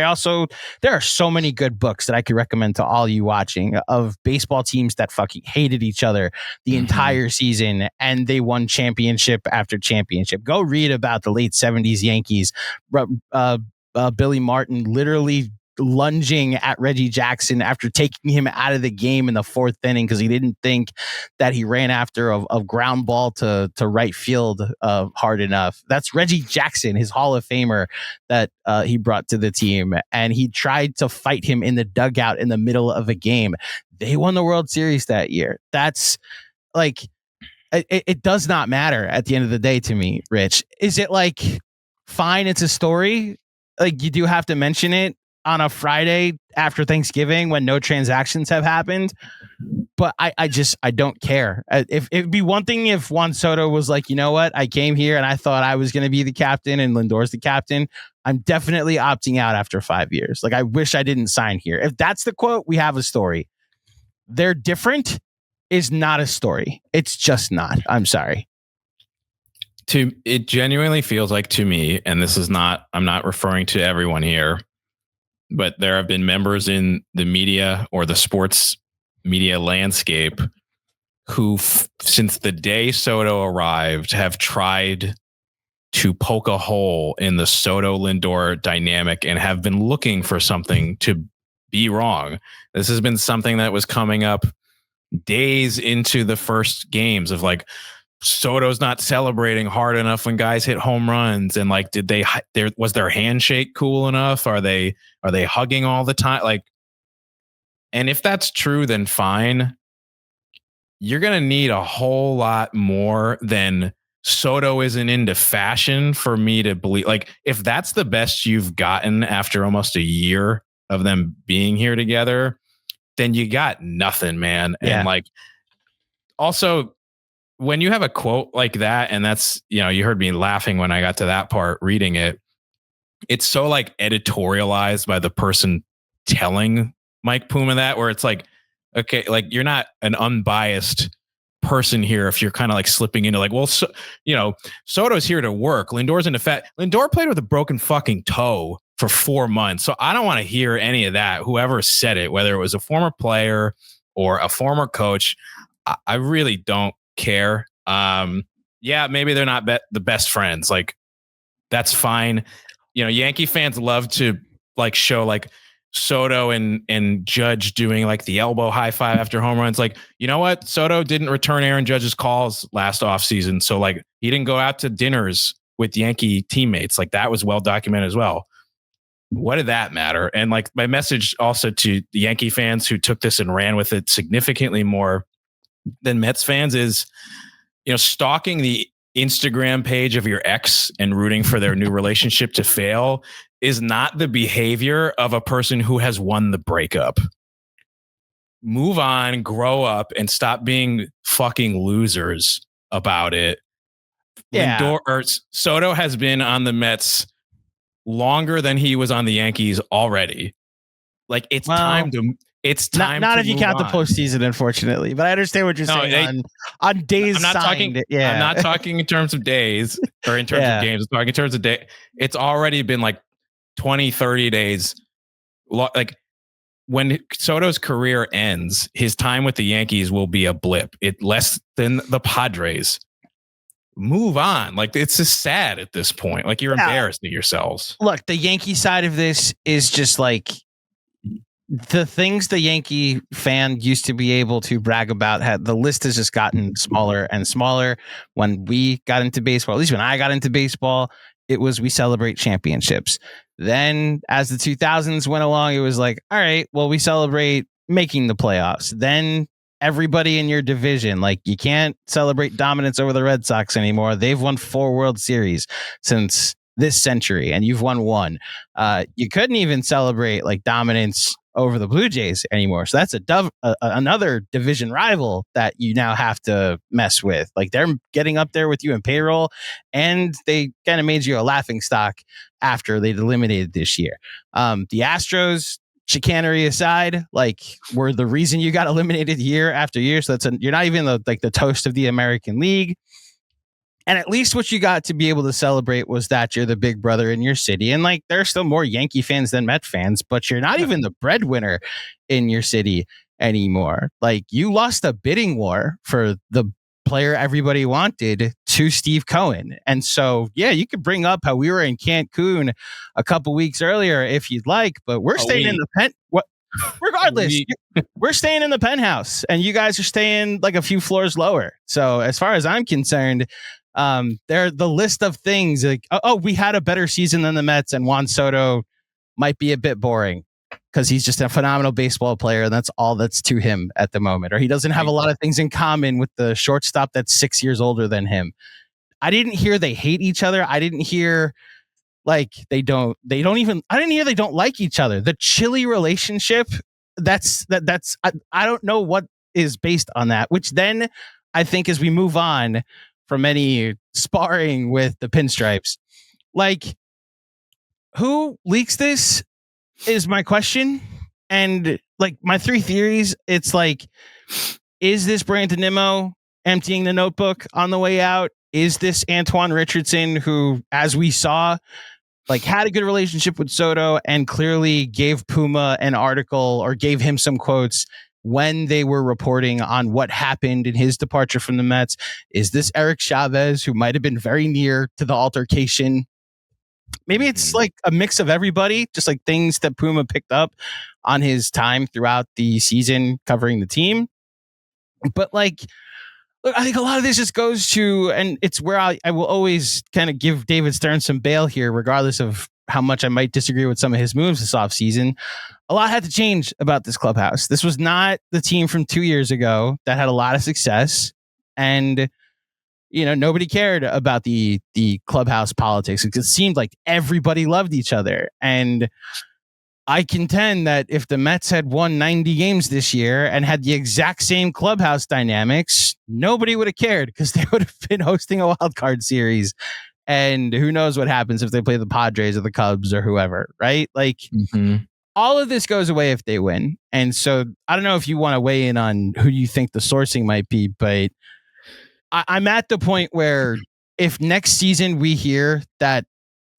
Speaker 2: there are so many good books that I could recommend to all you watching of baseball teams that fucking hated each other the entire season, and they won championship after championship. Go read about the late 70s Yankees. Billy Martin literally lunging at Reggie Jackson after taking him out of the game in the fourth inning because he didn't think that he ran after a ground ball to right field hard enough. That's Reggie Jackson, his Hall of Famer that he brought to the team, and he tried to fight him in the dugout in the middle of a game. They won the World Series that year. That's like, it does not matter at the end of the day to me, Rich. Is it like, fine, it's a story, like you do have to mention it on a Friday after Thanksgiving when no transactions have happened, but I don't care. If it'd be one thing if Juan Soto was like, you know what, I came here and I thought I was going to be the captain and Lindor's the captain. I'm definitely opting out after 5 years. Like, I wish I didn't sign here. If that's the quote, we have a story. They're different is not a story. It's just not. I'm sorry.
Speaker 1: It genuinely feels like to me, and this is not, I'm not referring to everyone here, but there have been members in the media or the sports media landscape who, since the day Soto arrived, have tried to poke a hole in the Soto Lindor dynamic and have been looking for something to be wrong. This has been something that was coming up days into the first games of, like, Soto's not celebrating hard enough when guys hit home runs, and like, was their handshake cool enough? Are they hugging all the time? Like, and if that's true, then fine. You're gonna need a whole lot more than Soto isn't into fashion for me to believe. Like, if that's the best you've gotten after almost a year of them being here together, then you got nothing, man.
Speaker 2: Yeah.
Speaker 1: And like, also, when you have a quote like that, and that's, you heard me laughing when I got to that part reading it, it's so like editorialized by the person telling Mike Puma that, where it's like, okay, like you're not an unbiased person here if you're kind of like slipping into like, well, Soto's here to work. Lindor's in effect. Lindor played with a broken fucking toe for 4 months. So I don't want to hear any of that. Whoever said it, whether it was a former player or a former coach, I really don't care. Yeah, maybe they're not the best friends. Like, that's fine. Yankee fans love to like show like Soto and Judge doing like the elbow high five after home runs. Like, you know what? Soto didn't return Aaron Judge's calls last offseason. So like he didn't go out to dinners with Yankee teammates. Like, that was well documented as well. What did that matter? And like my message also to the Yankee fans who took this and ran with it significantly more than Mets fans is, stalking the Instagram page of your ex and rooting for their new relationship to fail is not the behavior of a person who has won the breakup. Move on, grow up, and stop being fucking losers about it.
Speaker 2: Yeah.
Speaker 1: Soto has been on the Mets longer than he was on the Yankees already. Like, it's time to. It's time.
Speaker 2: Not
Speaker 1: to
Speaker 2: if you count the postseason, unfortunately. But I understand what you're saying on days. I'm not
Speaker 1: talking. Yeah, I'm not talking in terms of days or in terms of games. I'm talking in terms of day. It's already been like 20, 30 days. Like, when Soto's career ends, his time with the Yankees will be a blip. It less than the Padres. Move on. Like, it's just sad at this point. Like, you're embarrassed at yourselves.
Speaker 2: Look, the Yankee side of this is just like the things the Yankee fan used to be able to brag about. The list has just gotten smaller and smaller. When we got into baseball, at least when I got into baseball, it was we celebrate championships. Then as the 2000s went along, it was like, all right, well, we celebrate making the playoffs. Then everybody in your division, like, you can't celebrate dominance over the Red Sox anymore. They've won 4 World Series since this century, and you've won 1. You couldn't even celebrate like dominance over the Blue Jays anymore. So that's another division rival that you now have to mess with. Like, they're getting up there with you in payroll, and they kind of made you a laughing stock after they'd eliminated this year. The Astros, chicanery aside, like, were the reason you got eliminated year after year. So you're not even the toast of the American League. And at least what you got to be able to celebrate was that you're the big brother in your city. And like, there are still more Yankee fans than Met fans, but you're not even the breadwinner in your city anymore. Like, you lost a bidding war for the player everybody wanted to Steve Cohen. And so, yeah, you could bring up how we were in Cancun a couple weeks earlier if you'd like, but we're staying in the regardless, we're staying in the penthouse, and you guys are staying like a few floors lower. So as far as I'm concerned, the list of things like, we had a better season than the Mets, and Juan Soto might be a bit boring because he's just a phenomenal baseball player, and that's all that's to him at the moment. Or he doesn't have a lot of things in common with the shortstop that's 6 years older than him. I didn't hear they hate each other. I didn't hear like they don't like each other. The chilly relationship, I don't know what is based on that, which then I think as we move on from any sparring with the Pinstripes, like, who leaks this is my question. And like, my 3 theories, it's like, is this Brandon Nimmo emptying the notebook on the way out? Is this Antoine Richardson, who, as we saw, like, had a good relationship with Soto and clearly gave Puma an article or gave him some quotes when they were reporting on what happened in his departure from the Mets? Is this Eric Chavez, who might have been very near to the altercation? Maybe it's like a mix of everybody, just like things that Puma picked up on his time throughout the season covering the team. But like, look, I think a lot of this just goes to, and it's where I will always kind of give David Stern some bail here, regardless of how much I might disagree with some of his moves this offseason. A lot had to change about this clubhouse. This was not the team from 2 years ago that had a lot of success. And, you know, nobody cared about the clubhouse politics. It seemed like everybody loved each other. And I contend that if the Mets had won 90 games this year and had the exact same clubhouse dynamics, nobody would have cared because they would have been hosting a wild card series. And who knows what happens if they play the Padres or the Cubs or whoever, right? Like, all of this goes away if they win. And so I don't know if you want to weigh in on who you think the sourcing might be, but I'm at the point where if next season we hear that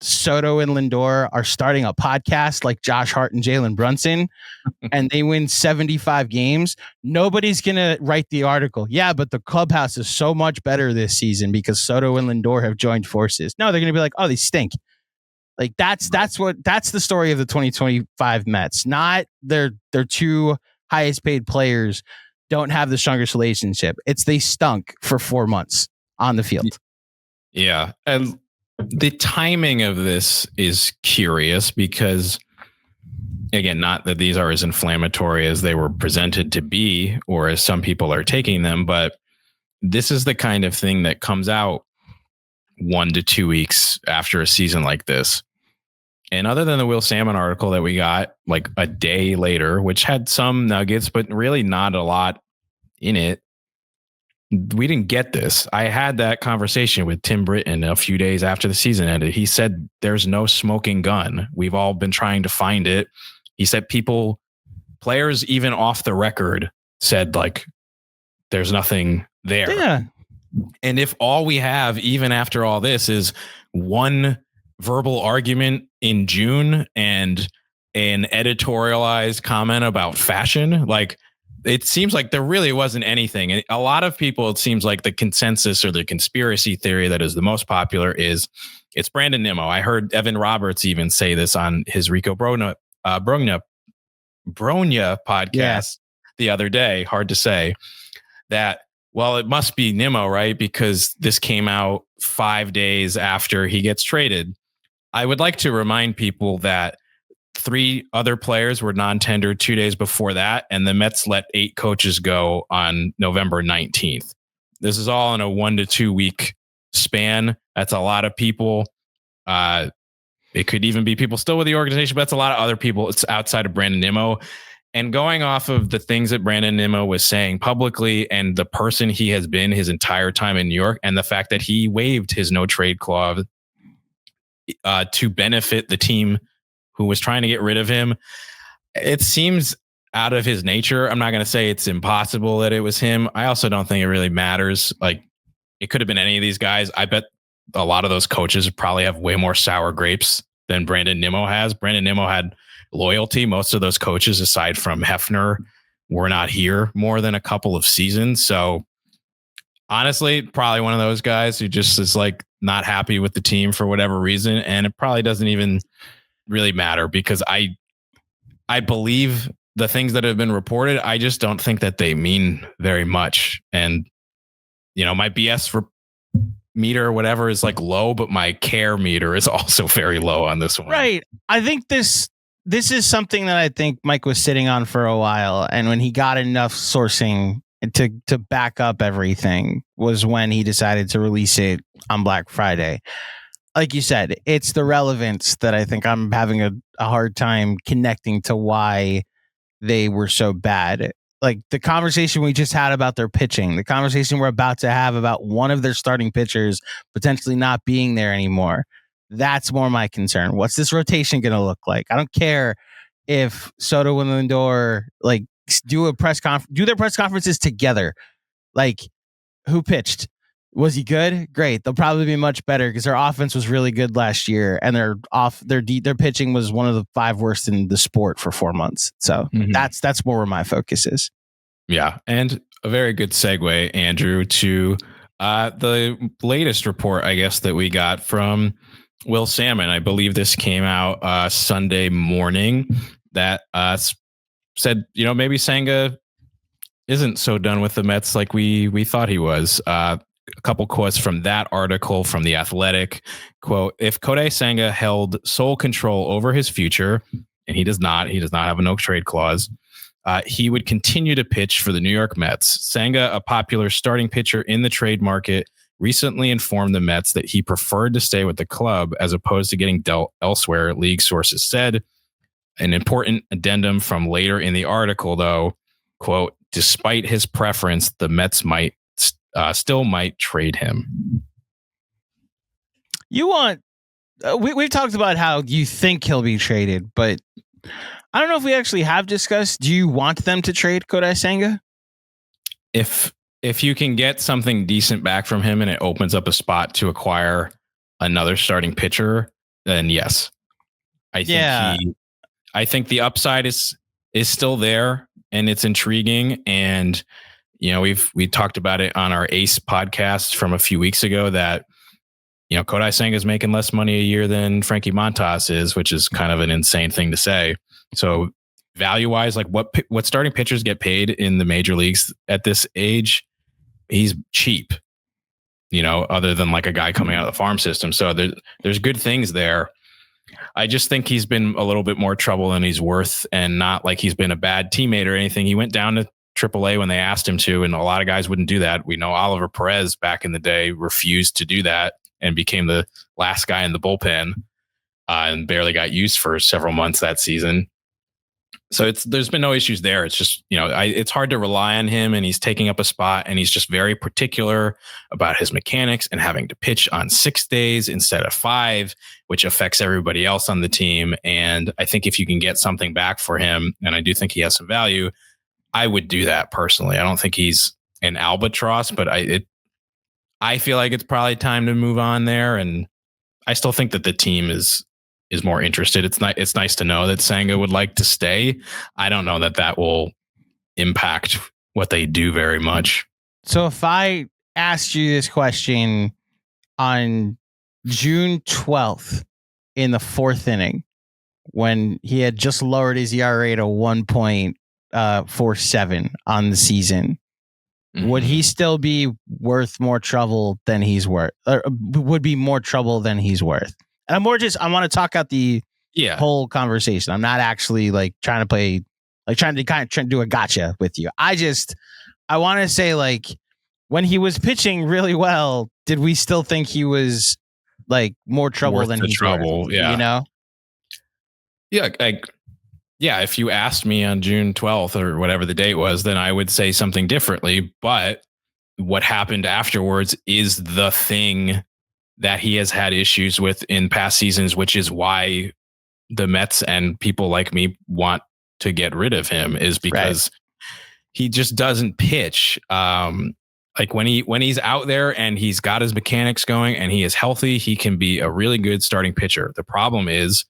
Speaker 2: Soto and Lindor are starting a podcast like Josh Hart and Jalen Brunson and they win 75 games, nobody's going to write the article. Yeah, but the clubhouse is so much better this season because Soto and Lindor have joined forces. No, they're going to be like, oh, they stink. Like that's the story of the 2025 Mets. Not their two highest paid players don't have the strongest relationship. It's they stunk for 4 months on the field.
Speaker 1: Yeah. And the timing of this is curious because, again, not that these are as inflammatory as they were presented to be or as some people are taking them, but this is the kind of thing that comes out 1 to 2 weeks after a season like this. And other than the Will Salmon article that we got like a day later, which had some nuggets, but really not a lot in it, we didn't get this. I had that conversation with Tim Britton a few days after the season ended. He said, there's no smoking gun. We've all been trying to find it. He said players even off the record said like, there's nothing there.
Speaker 2: Yeah.
Speaker 1: And if all we have, even after all this, is one verbal argument in June and an editorialized comment about fashion, like, it seems like there really wasn't anything. And a lot of people, it seems like the consensus or the conspiracy theory that is the most popular is it's Brandon Nimmo. I heard Evan Roberts even say this on his Rico Bronya podcast the other day. Hard to say that. Well, it must be Nimmo, right? Because this came out 5 days after he gets traded. I would like to remind people that 3 other players were non-tendered 2 days before that, and the Mets let 8 coaches go on November 19th. This is all in a 1 to 2 week span. That's a lot of people. It could even be people still with the organization, but that's a lot of other people. It's outside of Brandon Nimmo. And going off of the things that Brandon Nimmo was saying publicly and the person he has been his entire time in New York, and the fact that he waived his no trade clause to benefit the team who was trying to get rid of him, it seems out of his nature. I'm not going to say it's impossible that it was him. I also don't think it really matters. Like, it could have been any of these guys. I bet a lot of those coaches probably have way more sour grapes than Brandon Nimmo has. Brandon Nimmo had loyalty. Most of those coaches, aside from Hefner, were not here more than a couple of seasons. So honestly, probably one of those guys who just is like not happy with the team for whatever reason. And it probably doesn't even really matter because I believe the things that have been reported. I just don't think that they mean very much. And, you know, my BS for meter or whatever is like low, but my care meter is also very low on this one.
Speaker 2: Right. I think this is something that I think Mike was sitting on for a while. And when he got enough sourcing to back up everything was when he decided to release it on Black Friday. Like you said, it's the relevance that I think I'm having a hard time connecting to why they were so bad. Like the conversation we just had about their pitching, the conversation we're about to have about one of their starting pitchers potentially not being there anymore. That's more my concern. What's this rotation going to look like? I don't care if Soto and Lindor like do their press conferences together. Like, who pitched? Was he good? Great. They'll probably be much better because their offense was really good last year, and their pitching was one of the 5 worst in the sport for 4 months. So that's more where my focus is.
Speaker 1: Yeah, and a very good segue, Andrew, to the latest report, I guess, that we got from Will Salmon. I believe this came out Sunday morning that said, you know, maybe Senga isn't so done with the Mets like we thought he was. A couple quotes from that article from The Athletic. Quote, if Kodai Senga held sole control over his future, and he does not have a no trade clause, he would continue to pitch for the New York Mets. Senga, a popular starting pitcher in the trade market, recently informed the Mets that he preferred to stay with the club as opposed to getting dealt elsewhere, league sources said. An important addendum from later in the article, though, quote, despite his preference, the Mets might still might trade him.
Speaker 2: You want we've talked about how you think he'll be traded, but I don't know if we actually have discussed. Do you want them to trade Kodai Senga?
Speaker 1: If you can get something decent back from him and it opens up a spot to acquire another starting pitcher, then yes. I think the upside is still there and it's intriguing. And, you know, we talked about it on our Ace podcast from a few weeks ago that, you know, Kodai Senga is making less money a year than Frankie Montas is, which is kind of an insane thing to say. So value wise, like what starting pitchers get paid in the major leagues at this age, he's cheap, you know, other than like a guy coming out of the farm system. So there's good things there. I just think he's been a little bit more trouble than he's worth, and not like he's been a bad teammate or anything. He went down to AAA when they asked him to, and a lot of guys wouldn't do that. We know Oliver Perez back in the day refused to do that and became the last guy in the bullpen and barely got used for several months that season. So there's been no issues there. It's just, you know, it's hard to rely on him, and he's taking up a spot, and he's just very particular about his mechanics and having to pitch on 6 days instead of 5, which affects everybody else on the team. And I think if you can get something back for him, and I do think he has some value, I would do that personally. I don't think he's an albatross, but I feel like it's probably time to move on there. And I still think that the team is more interested. It's nice to know that Senga would like to stay. I don't know that will impact what they do very much.
Speaker 2: So if I asked you this question on June 12th in the 4th inning, when he had just lowered his ERA to 1.47 on the season, would he still be worth more trouble than he's worth? Or would be more trouble than he's worth? And I want to talk out the whole conversation. I'm not actually like trying to do a gotcha with you. I want to say, like, when he was pitching really well, did we still think he was like more trouble than he's worth?
Speaker 1: Yeah.
Speaker 2: You know?
Speaker 1: Yeah. If you asked me on June 12th or whatever the date was, then I would say something differently. But what happened afterwards is the thing that he has had issues with in past seasons, which is why the Mets and people like me want to get rid of him, is because he just doesn't pitch. Like when he's out there and he's got his mechanics going and he is healthy, he can be a really good starting pitcher. The problem is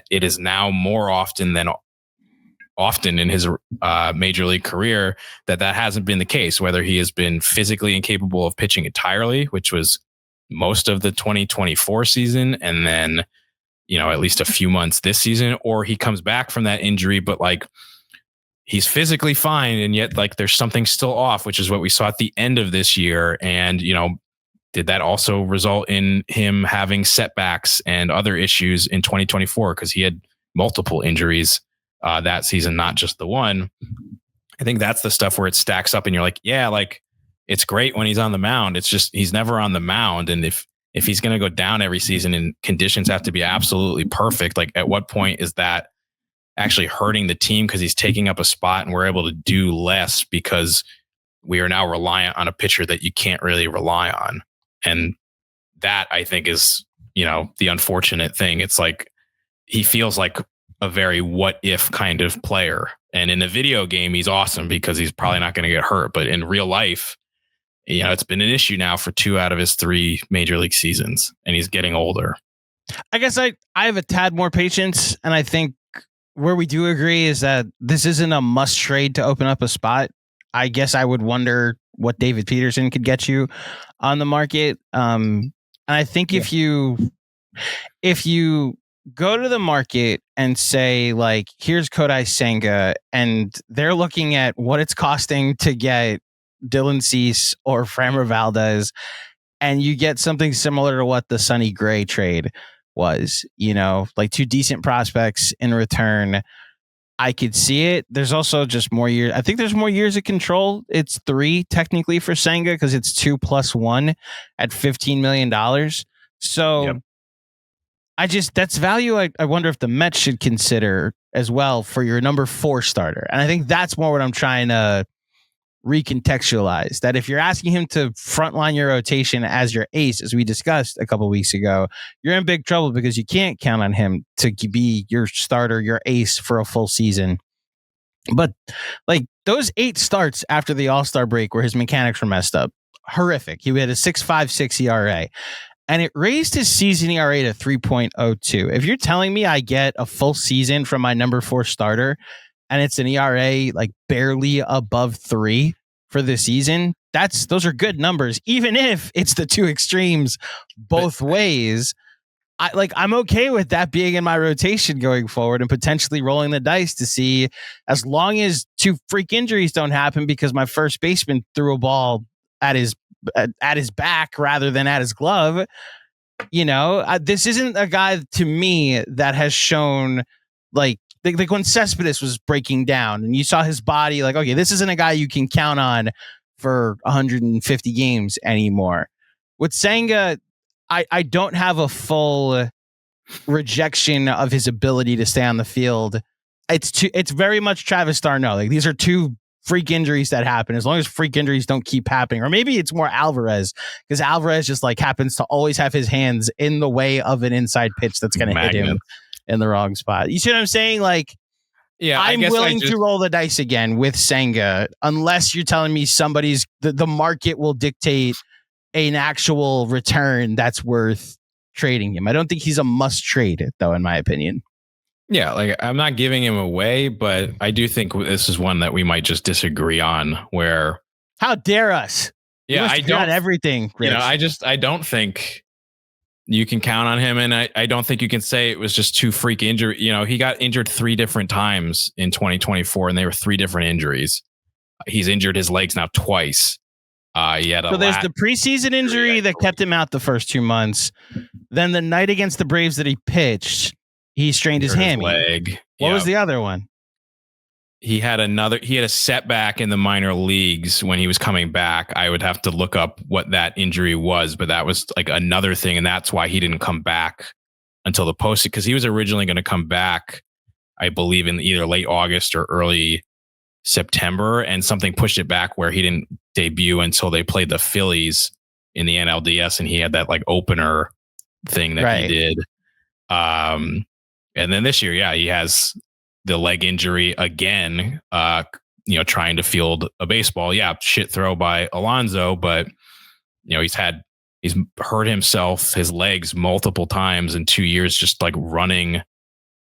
Speaker 1: it is now more often than often in his major league career that hasn't been the case, whether he has been physically incapable of pitching entirely, which was most of the 2024 season, and then, you know, at least a few months this season, or he comes back from that injury, but like he's physically fine, and yet like there's something still off, which is what we saw at the end of this year. And, you know, did that also result in him having setbacks and other issues in 2024? Because he had multiple injuries that season, not just the one. I think that's the stuff where it stacks up and you're like, yeah, like it's great when he's on the mound. It's just he's never on the mound. And if he's going to go down every season and conditions have to be absolutely perfect, like at what point is that actually hurting the team because he's taking up a spot and we're able to do less because we are now reliant on a pitcher that you can't really rely on? And that, I think, is, you know, the unfortunate thing. It's like he feels like a very what if kind of player. And in a video game, he's awesome because he's probably not going to get hurt. But in real life, you know, it's been an issue now for 2 out of his 3 major league seasons, and he's getting older.
Speaker 2: I guess I have a tad more patience, and I think where we do agree is that this isn't a must trade to open up a spot. I guess I would wonder what David Peterson could get you on the market. And I think if you go to the market and say, like, here's Kodai Senga, and they're looking at what it's costing to get Dylan Cease or Framber Valdez, and you get something similar to what the Sonny Gray trade was, you know, like 2 decent prospects in return, I could see it. There's also just more years. I think there's more years of control. It's 3 technically for Senga because it's 2 + 1 at $15 million. So That's value I wonder if the Mets should consider as well for your number 4 starter. And I think that's more what I'm trying to recontextualize, that if you're asking him to frontline your rotation as your ace, as we discussed a couple weeks ago, you're in big trouble because you can't count on him to be your starter, your ace for a full season. But like those 8 starts after the All-Star break where his mechanics were messed up, horrific. He had a 6.56 ERA and it raised his season ERA to 3.02. If you're telling me I get a full season from my number 4 starter and it's an ERA like barely above 3 for the season, those are good numbers, even if it's the two extremes both ways. I'm okay with that being in my rotation going forward and potentially rolling the dice to see, as long as 2 freak injuries don't happen because my first baseman threw a ball at his back rather than at his glove. This isn't a guy to me that has shown like when Cespedes was breaking down and you saw his body, like, okay, this isn't a guy you can count on for 150 games anymore. With Senga, I don't have a full rejection of his ability to stay on the field. It's very much Travis d'Arnaud. Like, these are 2 freak injuries that happen. As long as freak injuries don't keep happening, or maybe it's more Alvarez, because Alvarez just like happens to always have his hands in the way of an inside pitch that's going to hit him in the wrong spot. You see what I'm saying? Like, yeah, I'm willing to roll the dice again with Senga, unless you're telling me the market will dictate an actual return that's worth trading him. I don't think he's a must trade, though, in my opinion.
Speaker 1: Yeah, like, I'm not giving him away, but I do think this is one that we might just disagree on. Where,
Speaker 2: how dare us?
Speaker 1: Yeah, I don't
Speaker 2: on everything. Rich.
Speaker 1: I don't think you can count on him, and I don't think you can say it was just 2 freak injury. He got injured 3 different times in 2024, and they were 3 different injuries. He's injured his legs now twice. He had
Speaker 2: there's the preseason injury that kept him out the first 2 months. Then the night against the Braves that he pitched, he strained his hammy.
Speaker 1: Leg.
Speaker 2: What was the other one?
Speaker 1: He had a setback in the minor leagues when he was coming back. I would have to look up what that injury was, but that was like another thing. And that's why he didn't come back until the postseason, because he was originally going to come back, I believe, in either late August or early September, and something pushed it back where he didn't debut until they played the Phillies in the NLDS, and he had that like opener thing that he did. And then this year, yeah, he has the leg injury again, trying to field a baseball. Yeah, shit throw by Alonso, but he's hurt himself, his legs, multiple times in 2 years, just like running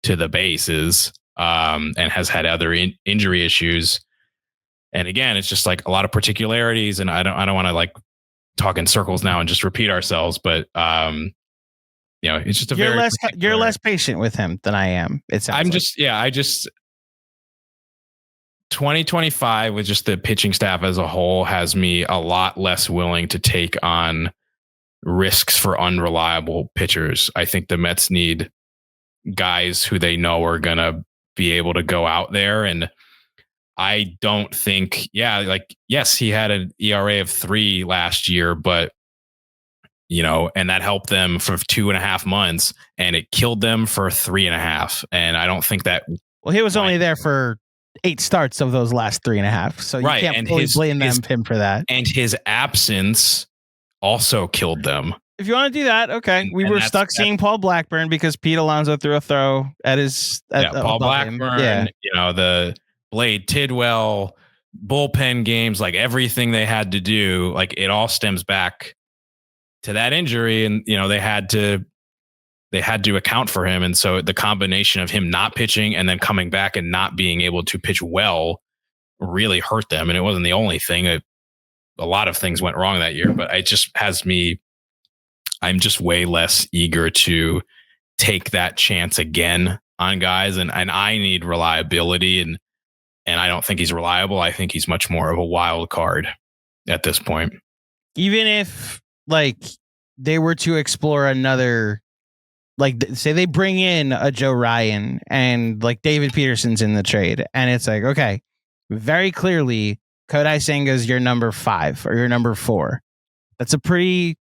Speaker 1: to the bases, and has had other injury issues. And again, it's just like a lot of particularities, and I don't want to like talk in circles now and just repeat ourselves, but it's just
Speaker 2: you're less patient with him than I am.
Speaker 1: 2025 with just the pitching staff as a whole has me a lot less willing to take on risks for unreliable pitchers. I think the Mets need guys who they know are going to be able to go out there. And I don't think, yes, he had an ERA of 3 last year, but and that helped them for 2.5 months, and it killed them for 3.5. And I don't think that.
Speaker 2: Well, he was only there for 8 starts of those last 3.5, so you can't fully blame him for that.
Speaker 1: And his absence also killed them.
Speaker 2: If you want to do that, okay. We were stuck seeing Paul Blackburn because Pete Alonso threw a throw at
Speaker 1: Paul Blackburn. Yeah. The Blade Tidwell bullpen games, like everything they had to do, like it all stems back to that injury, and they had to account for him. And so the combination of him not pitching and then coming back and not being able to pitch well really hurt them. And it wasn't the only thing. A lot of things went wrong that year, but it just has me. I'm just way less eager to take that chance again on guys, and I need reliability, and I don't think he's reliable. I think he's much more of a wild card at this point.
Speaker 2: Even if like they were to explore another, like say they bring in a Joe Ryan and like David Peterson's in the trade, and it's like, okay, very clearly Kodai Senga is your number 5 or your number 4. That's a pretty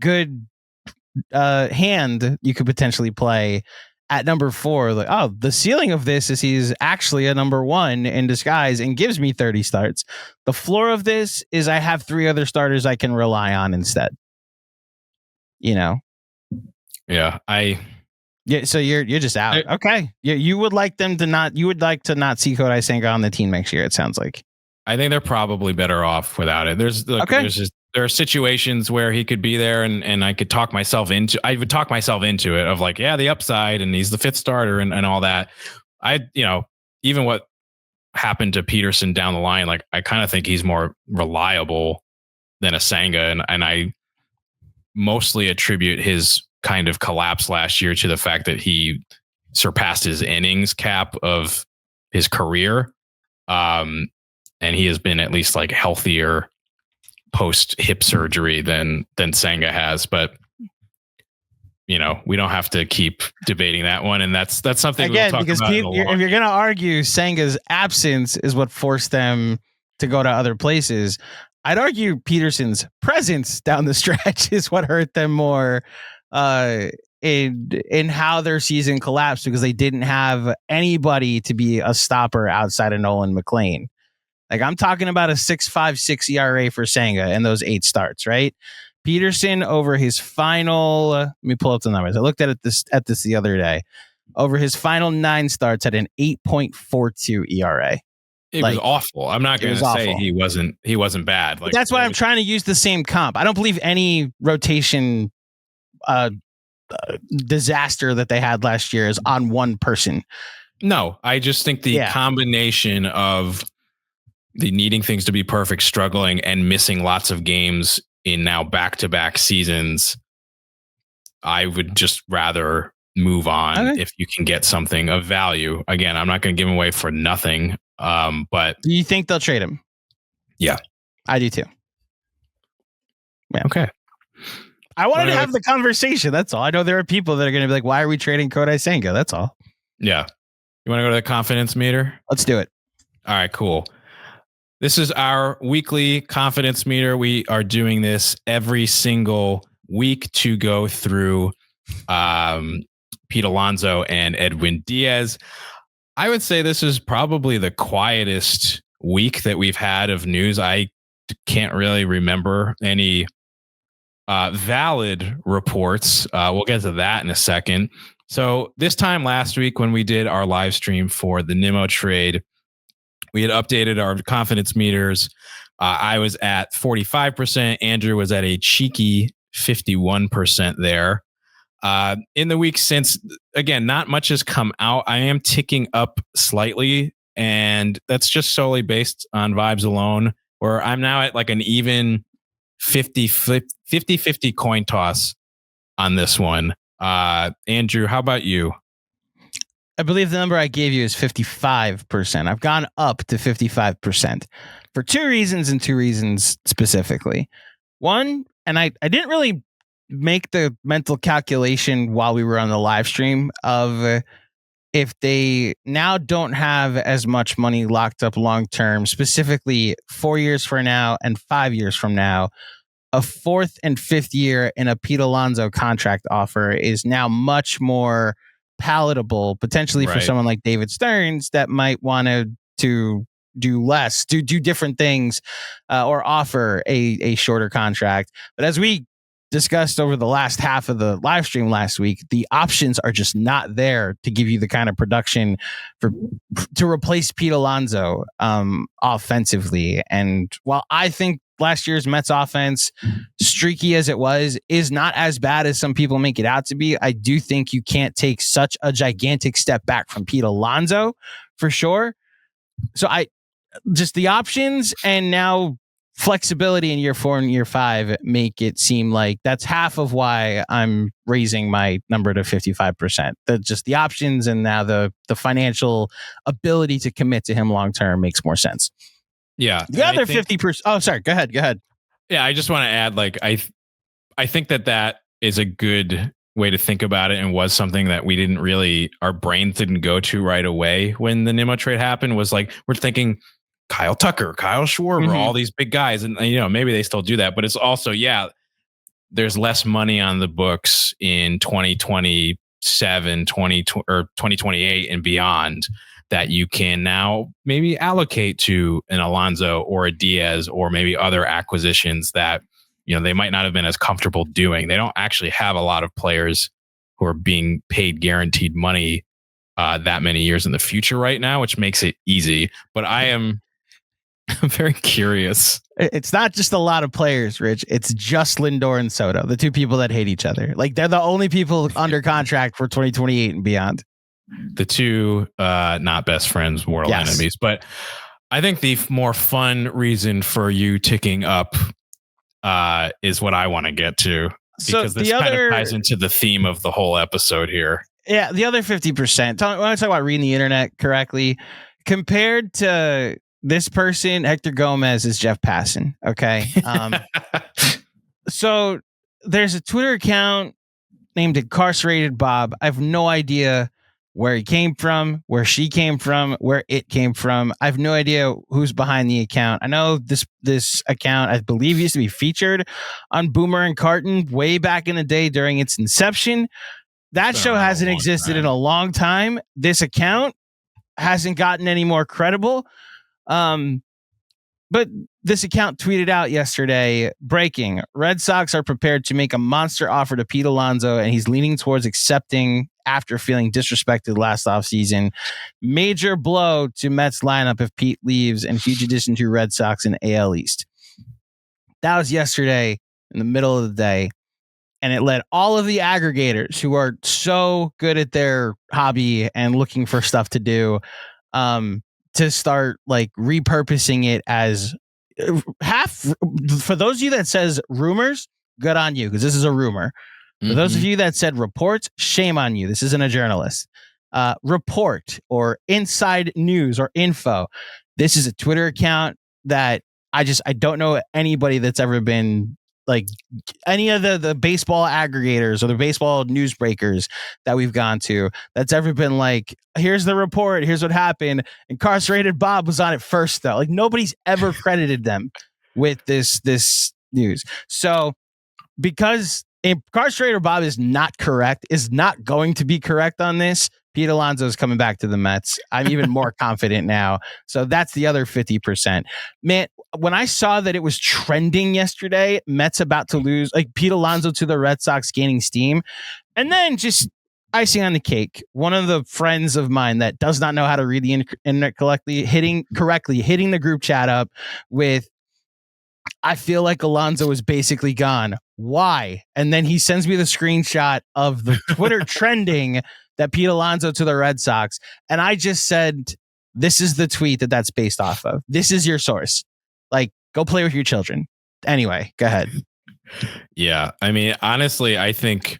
Speaker 2: good hand you could potentially play at number 4. Like, oh, the ceiling of this is he's actually a number 1 in disguise and gives me 30 starts. The floor of this is I have 3 other starters I can rely on instead.
Speaker 1: Yeah,
Speaker 2: so you're just out. Okay. You would like them to not. You would like to not see Kodai Senga on the team next year. It sounds like.
Speaker 1: I think they're probably better off without it. There are situations where he could be there, and I could talk myself into. I would talk myself into it of like, yeah, the upside, and he's the 5th starter, and all that. Even what happened to Peterson down the line, like I kind of think he's more reliable than a Senga, and I mostly attribute his kind of collapse last year to the fact that he surpassed his innings cap of his career. And he has been at least like healthier post hip surgery than Senga has, but we don't have to keep debating that one. And that's something
Speaker 2: again,
Speaker 1: we'll talk
Speaker 2: because
Speaker 1: about
Speaker 2: if you're going to argue Senga's absence is what forced them to go to other places, I'd argue Peterson's presence down the stretch is what hurt them more in how their season collapsed, because they didn't have anybody to be a stopper outside of Nolan McLean. Like, I'm talking about a 6.56 ERA for Senga in those 8 starts, right? Peterson over his final, let me pull up the numbers. I looked at this the other day. Over his final 9 starts at an 8.42 ERA.
Speaker 1: It was awful. I'm not going to say he wasn't bad. Like,
Speaker 2: that's why I'm trying to use the same comp. I don't believe any rotation disaster that they had last year is on one person.
Speaker 1: No, I just think the combination of the needing things to be perfect, struggling, and missing lots of games in now back-to-back seasons, I would just rather move on if you can get something of value. Again, I'm not going to give him away for nothing. But
Speaker 2: do you think they'll trade him?
Speaker 1: Yeah,
Speaker 2: I do too.
Speaker 1: Yeah. Okay.
Speaker 2: I wanted to have the conversation. That's all. I know there are people that are going to be like, why are we trading Kodai Senga? That's all.
Speaker 1: Yeah. You want to go to the confidence meter?
Speaker 2: Let's do it.
Speaker 1: All right, cool. This is our weekly confidence meter. We are doing this every single week to go through Pete Alonso and Edwin Díaz. I would say this is probably the quietest week that we've had of news. I can't really remember any valid reports. We'll get to that in a second. So this time last week when we did our live stream for the Nimmo trade, we had updated our confidence meters. I was at 45%. Andrew was at a cheeky 51% there. In the week since, again, not much has come out. I am ticking up slightly, and that's just solely based on vibes alone, where I'm now at like an even 50-50 coin toss on this one. Andrew, how about you?
Speaker 2: I believe the number I gave you is 55%. I've gone up to 55% for 2 reasons, and 2 reasons specifically. One, and I didn't really make the mental calculation while we were on the live stream of if they now don't have as much money locked up long term, specifically 4 years from now and 5 years from now, a 4th and 5th year in a Pete Alonso contract offer is now much more palatable, potentially for someone like David Stearns that might want to do less, do different things, or offer a shorter contract. But as we discussed over the last half of the live stream last week, the options are just not there to give you the kind of production to replace Pete Alonso offensively. And while I think last year's Mets offense, streaky as it was, is not as bad as some people make it out to be, I do think you can't take such a gigantic step back from Pete Alonso for sure. So just the options and now flexibility in year 4 and year 5 make it seem like that's half of why I'm raising my number to 55%. Just the options and now the financial ability to commit to him long term makes more sense.
Speaker 1: Yeah.
Speaker 2: The other 50%. Oh, sorry. Go ahead.
Speaker 1: Yeah, I just want to add, like, I think that is a good way to think about it, and was something that we didn't really, our brains didn't go to right away when the Nimmo trade happened. Was like, we're thinking Kyle Tucker, Kyle Schwarber, all these big guys, and maybe they still do that, but it's also, there's less money on the books in 2027, or 2028 and beyond that you can now maybe allocate to an Alonso or a Díaz or maybe other acquisitions that, they might not have been as comfortable doing. They don't actually have a lot of players who are being paid guaranteed money that many years in the future right now, which makes it easy. But I'm very curious.
Speaker 2: It's not just a lot of players, Rich. It's just Lindor and Soto, the two people that hate each other. Like, they're the only people under contract for 2028 and beyond.
Speaker 1: The two not best friends, mortal enemies. But I think the more fun reason for you ticking up is what I want to get to, because this kind of ties into the theme of the whole episode here.
Speaker 2: Yeah, the other 50%. When I talk about reading the internet correctly, compared to this person, Hector Gomez is Jeff Passan. Okay. So there's a Twitter account named Incarcerated Bob. I have no idea where he came from, where she came from, where it came from. I have no idea who's behind the account. I know this account, I believe, used to be featured on Boomer and Carton way back in the day during its inception. That show hasn't existed in a long time. This account hasn't gotten any more credible. But this account tweeted out yesterday, breaking: Red Sox are prepared to make a monster offer to Pete Alonso, and he's leaning towards accepting after feeling disrespected last offseason. Major blow to Mets lineup if Pete leaves, and huge addition to Red Sox in AL East. That was yesterday in the middle of the day. And it led all of the aggregators who are so good at their hobby and looking for stuff to do, to start like repurposing it as half. For those of you that says rumors, good on you, because this is a rumor. For those of you that said reports, shame on you. This isn't a journalist. Report or inside news or info. This is a Twitter account that I don't know anybody that's ever been like any of the baseball aggregators or the baseball newsbreakers that we've gone to that's ever been like, here's the report, here's what happened. Incarcerated Bob was on it first, though. Like, nobody's ever credited them with this news. So because Incarcerated Bob is not going to be correct on this, Pete Alonso is coming back to the Mets. I'm even more confident now. So that's the other 50%. Man, when I saw that it was trending yesterday, Mets about to lose, like Pete Alonso to the Red Sox gaining steam, and then just icing on the cake, one of the friends of mine that does not know how to read the internet correctly, hitting the group chat up with, I feel like Alonso is basically gone. Why? And then he sends me the screenshot of the Twitter trending that Pete Alonso to the Red Sox. And I just said, this is the tweet that's based off of. This is your source. Like, go play with your children. Anyway, go ahead.
Speaker 1: Yeah. I mean, honestly, I think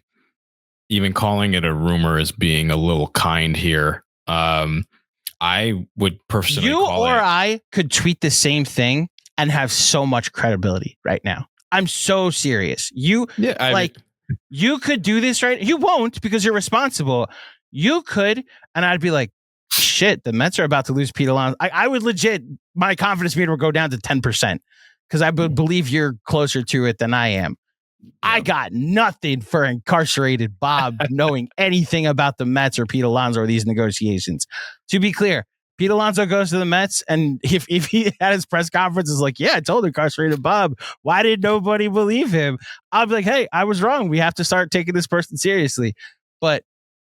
Speaker 1: even calling it a rumor is being a little kind here. I would personally
Speaker 2: I could tweet the same thing and have so much credibility right now. I'm so serious. You could do this, right? You won't, because you're responsible. You could, and I'd be like, shit, the Mets are about to lose Pete Alonso. I would legit, my confidence meter would go down to 10% because I would believe you're closer to it than I am. Yep. I got nothing for Incarcerated Bob knowing anything about the Mets or Pete Alonso or these negotiations. To be clear, Pete Alonso goes to the Mets, and if he had his press conference is like, yeah, I told Incarcerated Bob, why did nobody believe him? I'll be like, hey, I was wrong. We have to start taking this person seriously. But